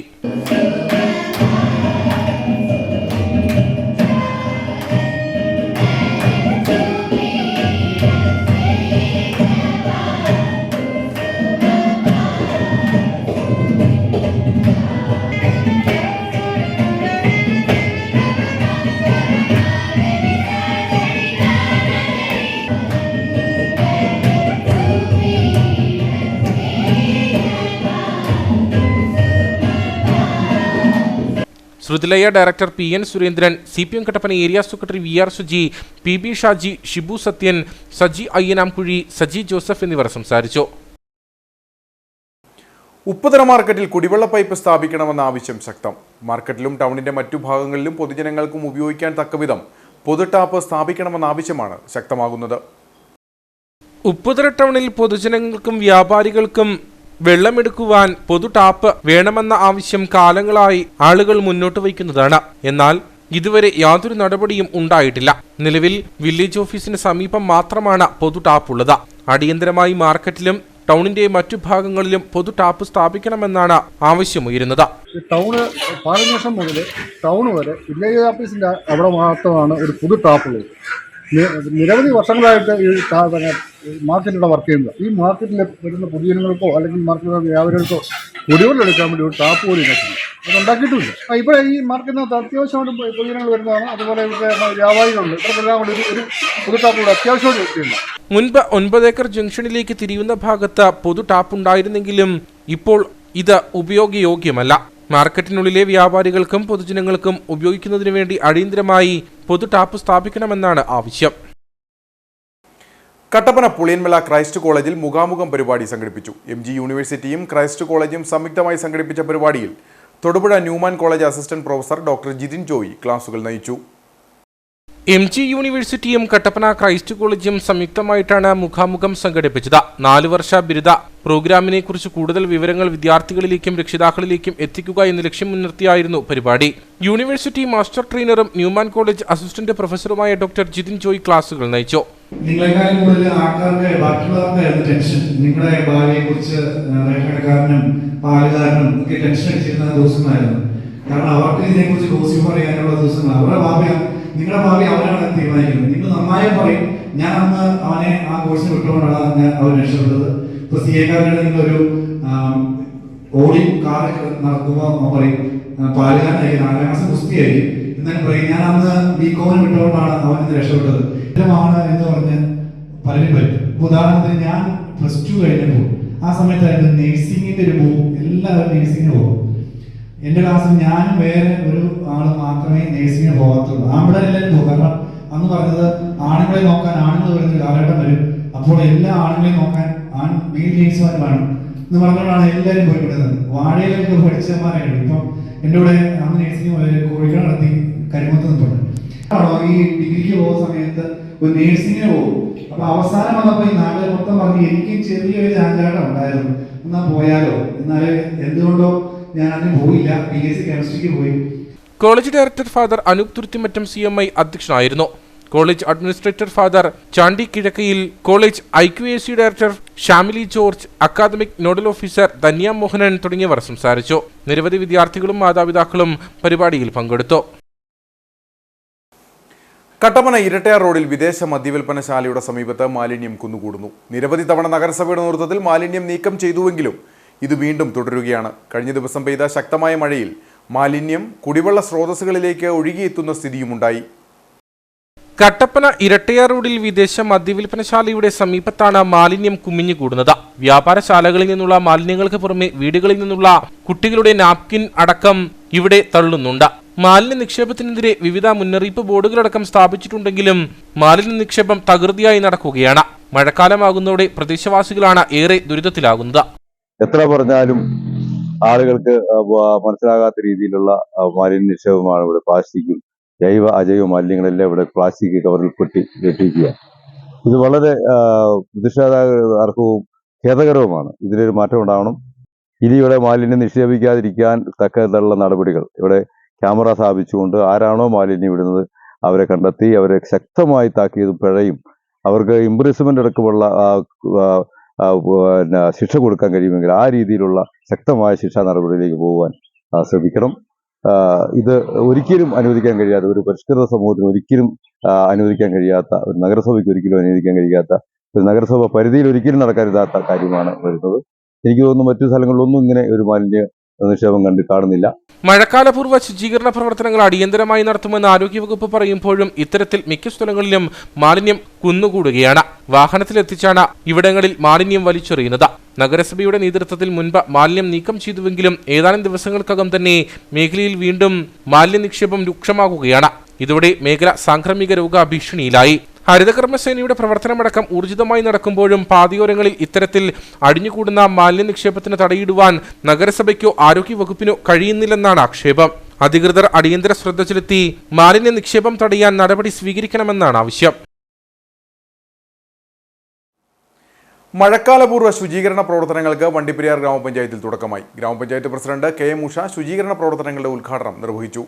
[SPEAKER 3] ശ്രുതിലയ ഡയറക്ടർ PN സുരേന്ദ്രൻ, CPM Kattappana area secretary VR Suji, PB Shaji, Shibu Sathyan, Saji Ayyanamkuzhi, Saji Joseph എന്നിവർ സംസാരിച്ചു.
[SPEAKER 1] ഉപ്പുതറ മാർക്കറ്റിൽ കുടിവെള്ള പൈപ്പ് സ്ഥാപിക്കണമെന്ന ആവശ്യം ശക്തം. മാർക്കറ്റിലും ടൗണിന്റെ മറ്റു ഭാഗങ്ങളിലും പൊതുജനങ്ങൾക്കും ഉപയോഗിക്കാൻ തക്കവിധം പൊതു ടാപ്പ് സ്ഥാപിക്കണമെന്ന ആവശ്യമാണ് ശക്തമാകുന്നത്.
[SPEAKER 3] ഉപ്പുതറ ടൗണിൽ പൊതുജനങ്ങൾക്കും വ്യാപാരികൾക്കും വെള്ളമെടുക്കുവാൻ പൊതു ടാപ്പ് വേണമെന്ന ആവശ്യം കാലങ്ങളായി ആളുകൾ മുന്നോട്ട് വയ്ക്കുന്നതാണ്. എന്നാൽ ഇതുവരെ യാതൊരു നടപടിയും ഉണ്ടായിട്ടില്ല. നിലവിൽ വില്ലേജ് ഓഫീസിന് സമീപം മാത്രമാണ് പൊതു ടാപ്പ് ഉള്ളത്. അടിയന്തരമായി മാർക്കറ്റിലും ടൗണിന്റെ മറ്റു ഭാഗങ്ങളിലും പൊതു ടാപ്പ് സ്ഥാപിക്കണമെന്നാണ് ആവശ്യമുയരുന്നത്.
[SPEAKER 4] ടൗണ് പാലന്വേഷം മുതൽ ടൗൺ വരെ വില്ലേജ് ഓഫീസിന്റെ അവിടെ മാത്രമാണ് ഒരു പൊതു ടാപ്പ് ഉള്ളത്. നിരവധി വർഷങ്ങളായിട്ട് ഈ മാർക്കറ്റിലൂടെ വർക്ക് ചെയ്യുന്നത്. ഈ മാർക്കറ്റിൽ വരുന്ന പൊതുജനങ്ങൾക്കോ അല്ലെങ്കിൽ മാർക്കറ്റിലെ വ്യാപാരികൾക്കോ കുടിവെള്ളം എടുക്കാൻ വേണ്ടി ഒരു ടാപ്പ് പോലും ഉണ്ടാക്കില്ല. അത് ഉണ്ടാക്കിയിട്ടുമില്ല. ഇവിടെ ഈ മാർക്കറ്റിനകത്ത് അത്യാവശ്യമായിട്ട് പൊതുജനങ്ങൾ വരുന്നതാണ്. അതുപോലെ ഇവിടെ വ്യാപാരികളുണ്ട്. ഇവർക്കെല്ലാം കൂടി ഒരു പൊതു ടാപ്പ് കൂടെ അത്യാവശ്യമായിട്ട് വൃത്തിയുണ്ട്.
[SPEAKER 3] മുൻപ് 9 ഏക്കർ ജംഗ്ഷനിലേക്ക് തിരിയുന്ന ഭാഗത്ത് പൊതു ടാപ്പ് ഉണ്ടായിരുന്നെങ്കിലും ഇപ്പോൾ ഇത് ഉപയോഗയോഗ്യമല്ല. മാർക്കറ്റിനുള്ളിലെ വ്യാപാരികൾക്കും പൊതുജനങ്ങൾക്കും ഉപയോഗിക്കുന്നതിനു വേണ്ടി അടിയന്തരമായി പൊതു ടാപ്പ് സ്ഥാപിക്കണമെന്നാണ് ആവശ്യം.
[SPEAKER 1] കട്ടപ്പന പുളിയൻമല ക്രൈസ്റ്റ് കോളേജിൽ മുഖാമുഖം പരിപാടി സംഘടിപ്പിച്ചു. MG യൂണിവേഴ്സിറ്റിയും ക്രൈസ്റ്റ് കോളേജും സംയുക്തമായി സംഘടിപ്പിച്ച പരിപാടിയിൽ Thodupuzha Newman college assistant professor doctor Jithin Joy ക്ലാസുകൾ നയിച്ചു.
[SPEAKER 3] MG യൂണിവേഴ്സിറ്റിയും കട്ടപ്പന ക്രൈസ്റ്റ് കോളേജും സംയുക്തമായിട്ടാണ് മുഖാമുഖം സംഘടിപ്പിച്ചത്. 4 വർഷ ബിരുദ പ്രോഗ്രാമിനെ കുറിച്ച് കൂടുതൽ വിവരങ്ങൾ വിദ്യാർത്ഥികളിലേക്കും രക്ഷിതാക്കളിലേക്കും എത്തിക്കുക എന്ന ലക്ഷ്യം മുൻനിർത്തിയായിരുന്നു പരിപാടി. യൂണിവേഴ്സിറ്റി മാസ്റ്റർ ട്രെയിനറും ന്യൂമാൻ കോളേജ് അസിസ്റ്റന്റ് പ്രൊഫസറുമായ ഡോക്ടർ ജിതിൻ ജോയി ക്ലാസുകൾ നയിച്ചു.
[SPEAKER 13] നിങ്ങളെക്കാളും കൂടുതൽ ആൾക്കാർക്ക് ബാക്കിയുള്ളവർക്കായിരുന്നു ടെൻഷൻ. നിങ്ങളുടെ ഭാവിയെ കുറിച്ച് റേഷൻകാരനും പാലുകാരനും ഒക്കെ ടെൻഷൻ അടിച്ചിരുന്ന ദിവസങ്ങളായിരുന്നു. കാരണം അവർക്ക് ഇതിനെക്കുറിച്ച് ഗോസിപ്പ് പറയാനുള്ള ദിവസങ്ങൾ. അവരുടെ ഭാവി, നിങ്ങളുടെ ഭാവി അവരാണ് തീരുമാനിക്കുന്നത്. നിങ്ങൾ നന്നായി പറയും. ഞാൻ അന്ന് അവനെ ആ കോഴ്സിന് വിട്ടുകൊണ്ടാണ് ഞാൻ അവർ രക്ഷപ്പെട്ടത്. ഇപ്പൊ CA-കാരുടെ നിങ്ങളൊരു ഓടി കാർ നടക്കുമ്പോൾ അവൻ പറയും പാലുകാരനായി 4ാം ക്ലാസ് കുസ്തിയായി എന്നാലും പറയും ഞാൻ അന്ന് BCom വിട്ടുകൊണ്ടാണ് അവൻ ഇന്ന് രക്ഷപ്പെട്ടത്. ാണ് എന്ന് പറഞ്ഞ് പലരും പറ്റും. ഉദാഹരണത്തിന് ഞാൻ +2 കഴിഞ്ഞപ്പോൾ ആ സമയത്തായിരുന്നു നേഴ്സിംഗിന്റെ ഒരു മൂവ്. എല്ലാവരും നേഴ്സിംഗിന് പോകും. എന്റെ ക്ലാസ്സിൽ ഞാനും വേറെ ഒരു ആള് മാത്രമേ നേഴ്സിംഗിന് പോകാത്തുള്ളൂ. ആമ്പിളർ എല്ലാവരും പോകും. കാരണം അന്ന് പറഞ്ഞത് ആണുങ്ങളെ നോക്കാൻ ആണുങ്ങൾ വരുന്ന കാലഘട്ടം വരും. അപ്പോൾ എല്ലാ ആണുങ്ങളെയും നോക്കാൻ മെയിൽ നേഴ്സുമാർ വേണം എന്ന് പറഞ്ഞുകൊണ്ടാണ് എല്ലാവരും പോയിക്കൊണ്ടിരുന്നത്. വാഴയിലൊക്കെ പഠിച്ചമാരായിട്ട് ഇപ്പം എൻ്റെ കൂടെ അന്ന് നേഴ്സിംഗ് പോയ കോഴിക്കോട് നടത്തി കരിമത്ത് നിന്നുണ്ട്. ഈ ഡിഗ്രിക്ക് പോകുന്ന സമയത്ത് ഒരു നേഴ്സിംഗിന് പോകും. അപ്പൊ അവസാനം വന്നപ്പോൾ ഈ നാട്ടിൽ മൊത്തം പറഞ്ഞ് എനിക്ക് ചെറിയൊരു ചാഞ്ചാട്ടം ഉണ്ടായിരുന്നു, എന്നാ പോയാലോ. എന്നാല് എന്തുകൊണ്ടോ ഞാൻ അതിന് പോയില്ല. BSc കെമിസ്ട്രിക്ക് പോയി.
[SPEAKER 3] College director father Anoop Thuruthimattam CMI അധ്യക്ഷനായിരുന്നു. College administrator father Chandy Kizhakkayil, college IQAC director Shamili George, academic nodal officer Dhanya Mohanan തുടങ്ങിയവർ സംസാരിച്ചു. നിരവധി വിദ്യാർത്ഥികളും മാതാപിതാക്കളും പരിപാടിയിൽ പങ്കെടുത്തു.
[SPEAKER 1] കട്ടപ്പന ഇരട്ടയാർ റോഡിൽ വിദേശ മദ്യവിൽപ്പനശാലയുടെ സമീപത്ത് മാലിന്യം കുന്നുകൂടുന്നു. നിരവധി തവണ നഗരസഭയുടെ നേതൃത്വത്തിൽ മാലിന്യം നീക്കം ചെയ്തുവെങ്കിലും ഇത് വീണ്ടും തുടരുകയാണ്. കഴിഞ്ഞ ദിവസം പെയ്ത ശക്തമായ മഴയിൽ മാലിന്യം കുടിവെള്ള സ്രോതസ്സുകളിലേക്ക് ഒഴുകിയെത്തുന്ന സ്ഥിതിയുമുണ്ടായി.
[SPEAKER 3] കട്ടപ്പന ഇരട്ടയാർ റോഡിൽ വിദേശ മദ്യവിൽപ്പനശാലയുടെ സമീപത്താണ് മാലിന്യം കുമിഞ്ഞുകൂടുന്നത്. വ്യാപാരശാലകളിൽ നിന്നുള്ള മാലിന്യങ്ങൾക്ക് പുറമെ വീടുകളിൽ നിന്നുള്ള കുട്ടികളുടെ നാപ്കിൻ അടക്കം ഇവിടെ തള്ളുന്നുണ്ട്. മാലിന്യ നിക്ഷേപത്തിനെതിരെ വിവിധ മുന്നറിയിപ്പ് ബോർഡുകളടക്കം സ്ഥാപിച്ചിട്ടുണ്ടെങ്കിലും മാലിന്യ നിക്ഷേപം തകൃതിയായി നടക്കുകയാണ്. മഴക്കാലമാകുന്നതോടെ പ്രദേശവാസികളാണ് ഏറെ ദുരിതത്തിലാകുന്നത്.
[SPEAKER 14] എത്ര പറഞ്ഞാലും ആളുകൾക്ക് മനസ്സിലാകാത്ത രീതിയിലുള്ള മാലിന്യ നിക്ഷേപമാണ് ഇവിടെ. പ്ലാസ്റ്റിക്കും ജൈവ അജൈവ മാലിന്യങ്ങളെല്ലാം ഇവിടെ പ്ലാസ്റ്റിക് കവറിൽ കെട്ടിക്കുക. ഇത് വളരെ പ്രതിഷേധാർഹവും ഖേദകരവുമാണ്. ഇതിലൊരു മാറ്റം ഉണ്ടാവണം. ഇനി ഇവിടെ മാലിന്യം നിക്ഷേപിക്കാതിരിക്കാൻ തക്കതുള്ള നടപടികൾ, ഇവിടെ ക്യാമറ സ്ഥാപിച്ചുകൊണ്ട് ആരാണോ മാലിന്യം ഇടുന്നത് അവരെ കണ്ടെത്തി അവരെ ശക്തമായി താക്കിയതും പിഴയും അവർക്ക് ഇംപ്രിസ്മെന്റ് അടക്കമുള്ള ശിക്ഷ കൊടുക്കാൻ കഴിയുമെങ്കിൽ ആ രീതിയിലുള്ള ശക്തമായ ശിക്ഷാ നടപടിയിലേക്ക് പോകുവാൻ ശ്രമിക്കണം. ഇത് ഒരിക്കലും അനുവദിക്കാൻ കഴിയാത്ത, ഒരു പരിഷ്കൃത സമൂഹത്തിന് ഒരിക്കലും അനുവദിക്കാൻ കഴിയാത്ത, ഒരു നഗരസഭയ്ക്ക് ഒരിക്കലും അനുവദിക്കാൻ കഴിയാത്ത, ഒരു നഗരസഭ പരിധിയിൽ ഒരിക്കലും നടക്കരുതാത്ത കാര്യമാണ് വരുന്നത്. എനിക്ക് തോന്നുന്നു മറ്റു സ്ഥലങ്ങളിലൊന്നും ഇങ്ങനെ ഒരു മാലിന്യ നിക്ഷേപം കാണുന്നില്ല.
[SPEAKER 3] മഴക്കാലപൂർവ്വ ശുചീകരണ പ്രവർത്തനങ്ങൾ അടിയന്തരമായി നടത്തുമെന്ന് ആരോഗ്യവകുപ്പ് പറയുമ്പോഴും ഇത്തരത്തിൽ മിക്ക സ്ഥലങ്ങളിലും മാലിന്യം കുന്നുകൂടുകയാണ്. വാഹനത്തിലെത്തിച്ചാണ് ഇവിടങ്ങളിൽ മാലിന്യം വലിച്ചെറിയുന്നത്. നഗരസഭയുടെ നേതൃത്വത്തിൽ മുൻപ് മാലിന്യം നീക്കം ചെയ്തുവെങ്കിലും ഏതാനും ദിവസങ്ങൾക്കകം തന്നെ മേഖലയിൽ വീണ്ടും മാലിന്യ നിക്ഷേപം രൂക്ഷമാകുകയാണ്. ഇതോടെ മേഖല സാംക്രമിക രോഗ ഭീഷണിയിലായി. ഹരിതകർമ്മസേനയുടെ പ്രവർത്തനമടക്കം ഊർജിതമായി നടക്കുമ്പോഴും പാതയോരങ്ങളിൽ ഇത്തരത്തിൽ അടിഞ്ഞുകൂടുന്ന മാലിന്യ നിക്ഷേപത്തിന് തടയിടുവാൻ നഗരസഭയ്ക്കോ ആരോഗ്യവകുപ്പിനോ കഴിയുന്നില്ലെന്നാണ് ആക്ഷേപം. അധികൃതർ അടിയന്തര ശ്രദ്ധ ചെലുത്തി മാലിന്യ നിക്ഷേപം തടയാൻ നടപടി സ്വീകരിക്കണമെന്നാണ് ആവശ്യം.
[SPEAKER 1] മഴക്കാലപൂർവ്വ ശുചീകരണ പ്രവർത്തനങ്ങൾക്ക് വണ്ടിപ്പെരിയാർ ഗ്രാമപഞ്ചായത്തിൽ തുടക്കമായി. ഗ്രാമപഞ്ചായത്ത് പ്രസിഡന്റ് KM ഉഷ ശുചീകരണ പ്രവർത്തനങ്ങളുടെ ഉദ്ഘാടനം നിർവഹിച്ചു.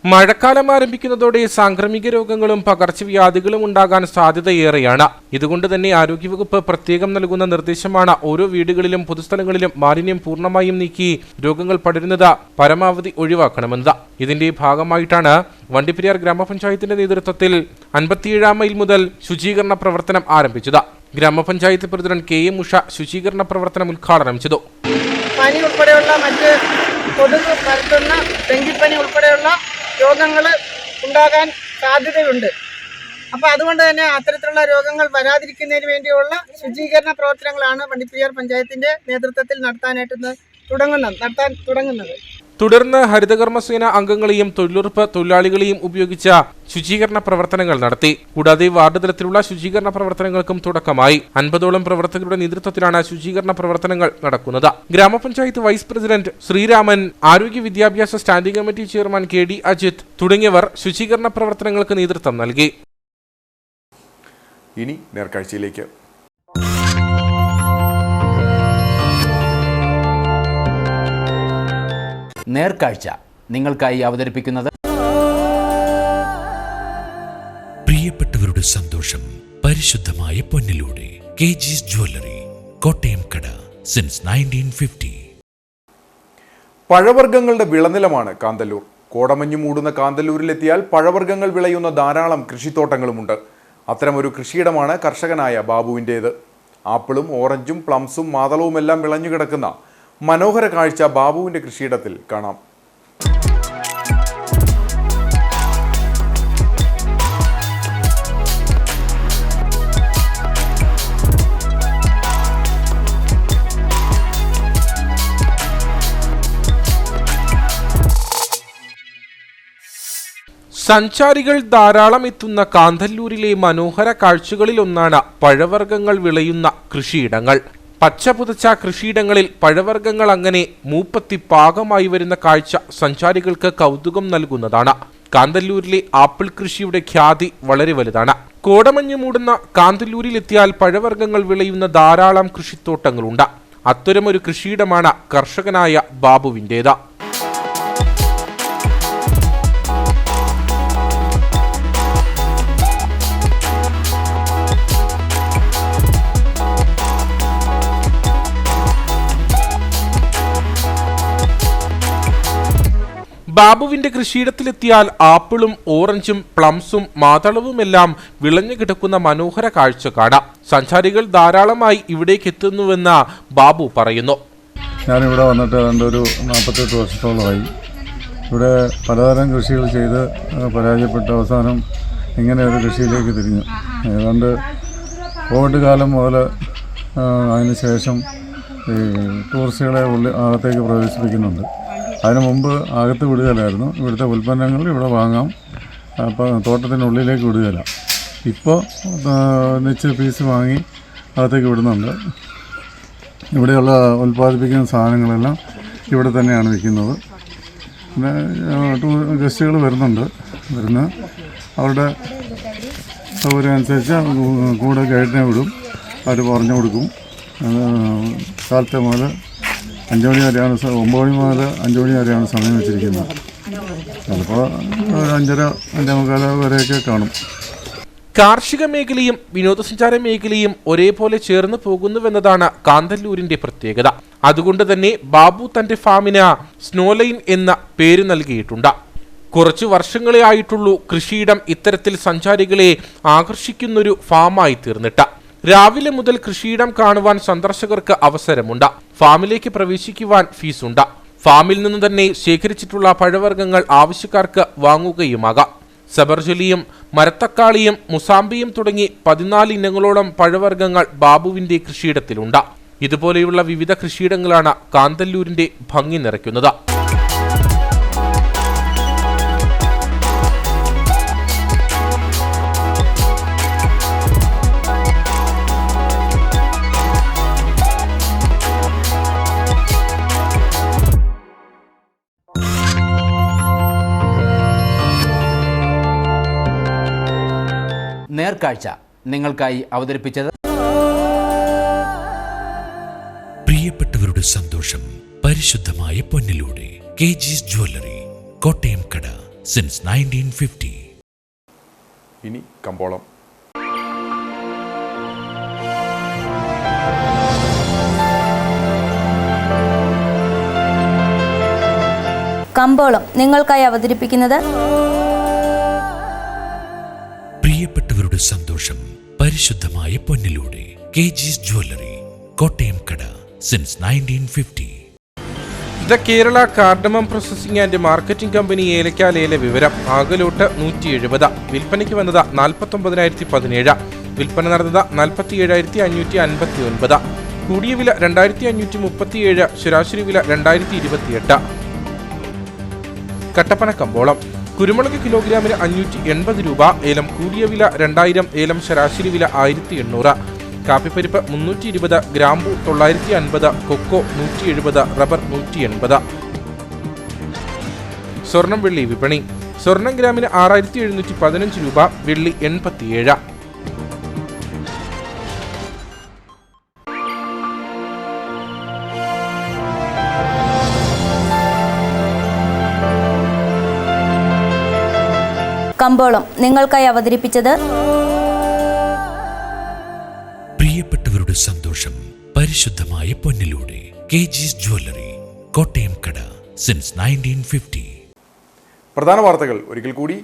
[SPEAKER 3] മഴക്കാലം ആരംഭിക്കുന്നതോടെ സാംക്രമിക രോഗങ്ങളും പകർച്ചവ്യാധികളും ഉണ്ടാകാൻ സാധ്യതയേറെയാണ്. ഇതുകൊണ്ട് തന്നെ ആരോഗ്യവകുപ്പ് പ്രത്യേകം നൽകുന്ന നിർദ്ദേശമാണ് ഓരോ വീടുകളിലും പൊതുസ്ഥലങ്ങളിലും മാലിന്യം പൂർണ്ണമായും നീക്കി രോഗങ്ങൾ പടരുന്നത് പരമാവധി ഒഴിവാക്കണമെന്നത്. ഇതിന്റെ ഭാഗമായിട്ടാണ് വണ്ടിപ്പെരിയാർ ഗ്രാമപഞ്ചായത്തിന്റെ നേതൃത്വത്തിൽ 57 മൈൽ മുതൽ ശുചീകരണ പ്രവർത്തനം ആരംഭിച്ചത്. ഗ്രാമപഞ്ചായത്ത് പ്രസിഡന്റ് KM ഉഷ ശുചീകരണ പ്രവർത്തനം ഉദ്ഘാടനം ചെയ്തു.
[SPEAKER 15] പനി ഉൾപ്പെടെയുള്ള മറ്റ് കൊതുക് പരത്തുന്ന ഡെങ്കിപ്പനി ഉൾപ്പെടെയുള്ള രോഗങ്ങൾ ഉണ്ടാകാൻ സാധ്യതയുണ്ട്. അപ്പോൾ അതുകൊണ്ട് തന്നെ അത്തരത്തിലുള്ള രോഗങ്ങൾ വരാതിരിക്കുന്നതിന് വേണ്ടിയുള്ള ശുചീകരണ പ്രവർത്തനങ്ങളാണ് വണ്ടിപ്പെരിയാർ പഞ്ചായത്തിന്റെ നേതൃത്വത്തിൽ നടത്താൻ തുടങ്ങുന്നത്.
[SPEAKER 3] തുടർന്ന് ഹരിതകർമ്മസേന അംഗങ്ങളെയും തൊഴിലുറപ്പ് തൊഴിലാളികളെയും ഉപയോഗിച്ച ശുചീകരണ പ്രവർത്തനങ്ങൾ നടത്തി. കൂടാതെ വാർഡ് തലത്തിലുള്ള ശുചീകരണ പ്രവർത്തനങ്ങൾക്കും തുടക്കമായി. 50ഓളം പ്രവർത്തകരുടെ നേതൃത്വത്തിലാണ് ശുചീകരണ പ്രവർത്തനങ്ങൾ നടക്കുന്നത്. ഗ്രാമപഞ്ചായത്ത് വൈസ് പ്രസിഡന്റ് ശ്രീരാമൻ, ആരോഗ്യ വിദ്യാഭ്യാസ standing committee chairman KD Ajith തുടങ്ങിയവർ ശുചീകരണ പ്രവർത്തനങ്ങൾക്ക് നേതൃത്വം നൽകി.
[SPEAKER 1] ഇനി നേർക്കാഴ്ചയിലേക്ക്.
[SPEAKER 16] നേർക്കാഴ്ച നിങ്ങൾക്കായി അവതരിപ്പിക്കുന്നത്
[SPEAKER 17] പ്രിയപ്പെട്ടവരുടെ സന്തോഷം പരിശുദ്ധമായ പൊന്നിലൂടെ KG's ജ്വല്ലറി, കോട്ടയം കട, സിൻസ് 1950.
[SPEAKER 1] പഴവർഗ്ഗങ്ങളുടെ വിളനിലമാണ് കാന്തല്ലൂർ. കോടമഞ്ഞു മൂടുന്ന കാന്തല്ലൂരിലെത്തിയാൽ പഴവർഗ്ഗങ്ങൾ വിളയുന്ന ധാരാളം കൃഷിത്തോട്ടങ്ങളുമുണ്ട്. അത്തരമൊരു കൃഷിയിടമാണ് കർഷകനായ ബാബുവിൻ്റേത്. ആപ്പിളും ഓറഞ്ചും പ്ലംസും മാതളവുമെല്ലാം വിളഞ്ഞുകിടക്കുന്ന മനോഹര കാഴ്ച ബാബുവിൻ്റെ കൃഷിയിടത്തിൽ കാണാം.
[SPEAKER 3] സഞ്ചാരികൾ ധാരാളം എത്തുന്ന കാന്തല്ലൂരിലെ മനോഹര കാഴ്ചകളിലൊന്നാണ് പഴവർഗ്ഗങ്ങൾ വിളയുന്ന കൃഷിയിടങ്ങൾ. പച്ചപുതച്ച കൃഷിയിടങ്ങളിൽ പഴവർഗ്ഗങ്ങൾ അങ്ങനെ മൂപ്പത്തി പാകമായി വരുന്ന കാഴ്ച സഞ്ചാരികൾക്ക് കൗതുകം നൽകുന്നതാണ്. കാന്തല്ലൂരിലെ ആപ്പിൾ കൃഷിയുടെ ഖ്യാതി വളരെ വലുതാണ്. കോടമഞ്ഞ് മൂടുന്ന കാന്തല്ലൂരിലെത്തിയാൽ പഴവർഗ്ഗങ്ങൾ വിളയുന്ന ധാരാളം കൃഷിത്തോട്ടങ്ങളുണ്ട്. അത്തരമൊരു കൃഷിയിടമാണ് കർഷകനായ ബാബുവിൻ്റേത്. ബാബുവിന്റെ കൃഷിയിടത്തിലെത്തിയാൽ ആപ്പിളും ഓറഞ്ചും പ്ലംസും മാതളവുമെല്ലാം വിളഞ്ഞു കിടക്കുന്ന മനോഹര കാഴ്ച കാണാം. സഞ്ചാരികൾ ധാരാളമായി ഇവിടേക്ക് എത്തുന്നുവെന്ന് ബാബു പറയുന്നു.
[SPEAKER 18] ഞാനിവിടെ വന്നിട്ട് ഏതാണ്ട് ഒരു 48 വർഷത്തോളമായി. ഇവിടെ പലതരം കൃഷികൾ ചെയ്ത് പരാജയപ്പെട്ട അവസാനം ഇങ്ങനെ ഒരു കൃഷിയിലേക്ക് തിരിഞ്ഞു. ഏതാണ്ട് കോവിഡ് കാലം മുതൽ അതിന് ശേഷം ഈ ടൂറിസ്റ്റുകളെ അകത്തേക്ക് പ്രവേശിപ്പിക്കുന്നുണ്ട്. അതിനു മുമ്പ് അകത്ത് വിടുകയില്ലായിരുന്നു. ഇവിടുത്തെ ഉൽപ്പന്നങ്ങൾ ഇവിടെ വാങ്ങാം, അപ്പോൾ തോട്ടത്തിനുള്ളിലേക്ക് വിടുകയില്ല. ഇപ്പോൾ നിശ്ചിത ഫീസ് വാങ്ങി അകത്തേക്ക് വിടുന്നുണ്ട്. ഇവിടെയുള്ള ഉൽപ്പാദിപ്പിക്കുന്ന സാധനങ്ങളെല്ലാം ഇവിടെ തന്നെയാണ് വിൽക്കുന്നത്. പിന്നെ ഗസ്റ്റുകൾ വരുന്ന അവരുടെ സൗകര്യം അനുസരിച്ച് കൂടെ ഗൈഡിനെ വിടും. അവർ പറഞ്ഞു കൊടുക്കും. കാലത്തെ മുതൽ 5 മണി വരെയാണ്, 9 മണി മുതൽ 5 മണി വരെയാണ് സമയം വെച്ചിരിക്കുന്നത്. ചിലപ്പോൾ 5:30, 5:45 വരെയൊക്കെ കാണും.
[SPEAKER 3] കാർഷിക മേഖലയും വിനോദസഞ്ചാര മേഖലയും ഒരേപോലെ ചേർന്ന് പോകുന്നുവെന്നതാണ് കാന്തല്ലൂരിന്റെ പ്രത്യേകത. അതുകൊണ്ട് തന്നെ ബാബു തന്റെ ഫാമിന് സ്നോലൈൻ എന്ന പേര് നൽകിയിട്ടുണ്ട്. കുറച്ചു വർഷങ്ങളെ ആയിട്ടുള്ളൂ കൃഷിയിടം ഇത്തരത്തിൽ സഞ്ചാരികളെ ആകർഷിക്കുന്നൊരു ഫാമായി തീർന്നിട്ട്. രാവിലെ മുതൽ കൃഷിയിടം കാണുവാൻ സന്ദർശകർക്ക് അവസരമുണ്ട്. ഫാമിലേക്ക് പ്രവേശിക്കുവാൻ ഫീസുണ്ട്. ഫാമിൽ നിന്ന് തന്നെ ശേഖരിച്ചിട്ടുള്ള പഴവർഗ്ഗങ്ങൾ ആവശ്യക്കാർക്ക് വാങ്ങുകയുമാകാം. സബർജലിയും മരത്തക്കാളിയും മുസാമ്പിയും തുടങ്ങി 14 ഇനങ്ങളോളം പഴവർഗ്ഗങ്ങൾ ബാബുവിന്റെ കൃഷിയിടത്തിലുണ്ട്. ഇതുപോലെയുള്ള വിവിധ കൃഷിയിടങ്ങളാണ് കാന്തല്ലൂരിന്റെ ഭംഗി നിറയ്ക്കുന്നത്.
[SPEAKER 16] നേർക്കാഴ്ച നിങ്ങൾക്കായി അവതരിപ്പിച്ചത്
[SPEAKER 17] പ്രിയപ്പെട്ടവരുടെ സന്തോഷം പരിശുദ്ധമായ പൊന്നിലൂടെ KG's ജ്വല്ലറി, കോട്ടയം കട, സിൻസ് 1950.
[SPEAKER 1] ഇനി കമ്പോളം.
[SPEAKER 19] കമ്പോളം നിങ്ങൾക്കായി അവതരിപ്പിക്കുന്നത്
[SPEAKER 17] പ്രിയപ്പെട്ടവരുടെ സന്തോഷം പരിശുദ്ധമായ പൊന്നിലൂടെ KG's ജ്വല്ലറി, കോട്ടയം കട, since 1950.
[SPEAKER 3] The Kerala cardamom processing and marketing company ഏലക്ക ലേല വിവരം. ആകലോട്ട് 170, വിൽപ്പനയ്ക്ക് വന്നത് 49,017, വിൽപ്പന നടന്നത് 47,559, കൂടിയ വില 2,537, ശരാശരി വില 2,028. കട്ടപ്പന കമ്പോളം. കുരുമുളക് കിലോഗ്രാമിന് 580 രൂപ, ഏലം കൂടിയ വില 2000, ഏലം ശരാശരി വില 1800, കാപ്പിപ്പരിപ്പ് 320, ഗ്രാമ്പു 950, കൊക്കോ 170, റബ്ബർ 180. സ്വർണം വെള്ളി വിപണി. സ്വർണം ഗ്രാമിന് 6,715 രൂപ, വെള്ളി 87.
[SPEAKER 19] കമ്പോളം നിങ്ങൾക്കായി അവതരിപ്പിച്ചത്
[SPEAKER 17] പ്രിയപ്പെട്ടവരുടെ സന്തോഷം പരിശുദ്ധമായ പൊന്നിലൂടെ KG's ജ്വല്ലറി, കോട്ടയം കട, സിൻസ് 1950.
[SPEAKER 1] പ്രധാന വാർത്തകൾ ഒരിക്കൽ കൂടി.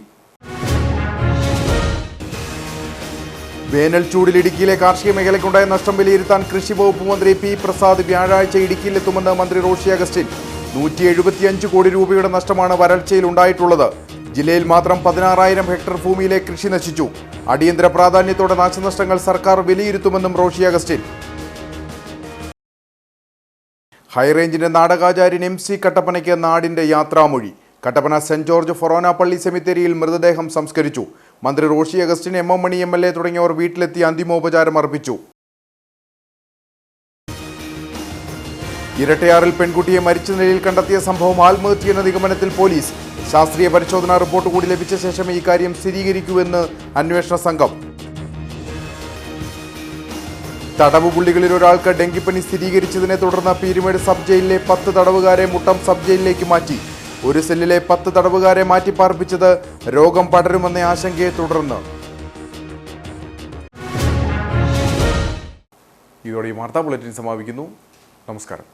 [SPEAKER 1] വേനൽ ചൂടിൽ ഇടുക്കിയിലെ കാർഷിക മേഖലയ്ക്കുണ്ടായ നഷ്ടം വിലയിരുത്താൻ കൃഷി വകുപ്പ് മന്ത്രി പി പ്രസാദ് വ്യാഴാഴ്ച ഇടുക്കിയിലെത്തുമെന്ന് മന്ത്രി റോഷി അഗസ്റ്റിൻ. 175 കോടി രൂപയുടെ നഷ്ടമാണ് വരൾച്ചയിൽ ഉണ്ടായിട്ടുള്ളത്. ജില്ലയിൽ മാത്രം 16,000 ഹെക്ടർ ഭൂമിയിലെ കൃഷി നശിച്ചു. അടിയന്തര പ്രാധാന്യത്തോടെ നാശനഷ്ടങ്ങൾ സർക്കാർ വിലയിരുത്തുമെന്നും റോഷി അഗസ്റ്റിൻ. ഹൈറേഞ്ചിന്റെ നാടകാചാര്യൻ MC കട്ടപ്പനയ്ക്ക് നാടിന്റെ യാത്രാമൊഴി. കട്ടപ്പന സെന്റ് ജോർജ് ഫൊറോന പള്ളി സെമിത്തേരിയിൽ മൃതദേഹം സംസ്കരിച്ചു. മന്ത്രി റോഷി അഗസ്റ്റിൻ, MM മണി MLA തുടങ്ങിയവർ വീട്ടിലെത്തി അന്തിമോപചാരം അർപ്പിച്ചു. ഇരട്ടയാറിൽ പെൺകുട്ടിയെ മരിച്ച നിലയിൽ കണ്ടെത്തിയ സംഭവം ആത്മഹത്യയെന്ന നിഗമനത്തിൽ പോലീസ്. ശാസ്ത്രീയ പരിശോധനാ റിപ്പോർട്ട് കൂടി ലഭിച്ച ശേഷം ഈ കാര്യം സ്ഥിരീകരിക്കൂവെന്ന് അന്വേഷണ സംഘം. തടവുപുള്ളികളിൽ ഒരാൾക്ക് ഡെങ്കിപ്പനി സ്ഥിരീകരിച്ചതിനെ തുടർന്ന് പീരുമേട് സബ് ജയിലിലെ 10 തടവുകാരെ മുട്ടം സബ് ജയിലിലേക്ക് മാറ്റി. ഒരു സെല്ലിലെ 10 തടവുകാരെ മാറ്റിപ്പാർപ്പിച്ചത് രോഗം പടരുമെന്ന ആശങ്കയെ തുടർന്ന്. ഇതോടെ ഈ വാർത്താ ബുള്ളറ്റിൻ സമാപിക്കുന്നു. നമസ്കാരം.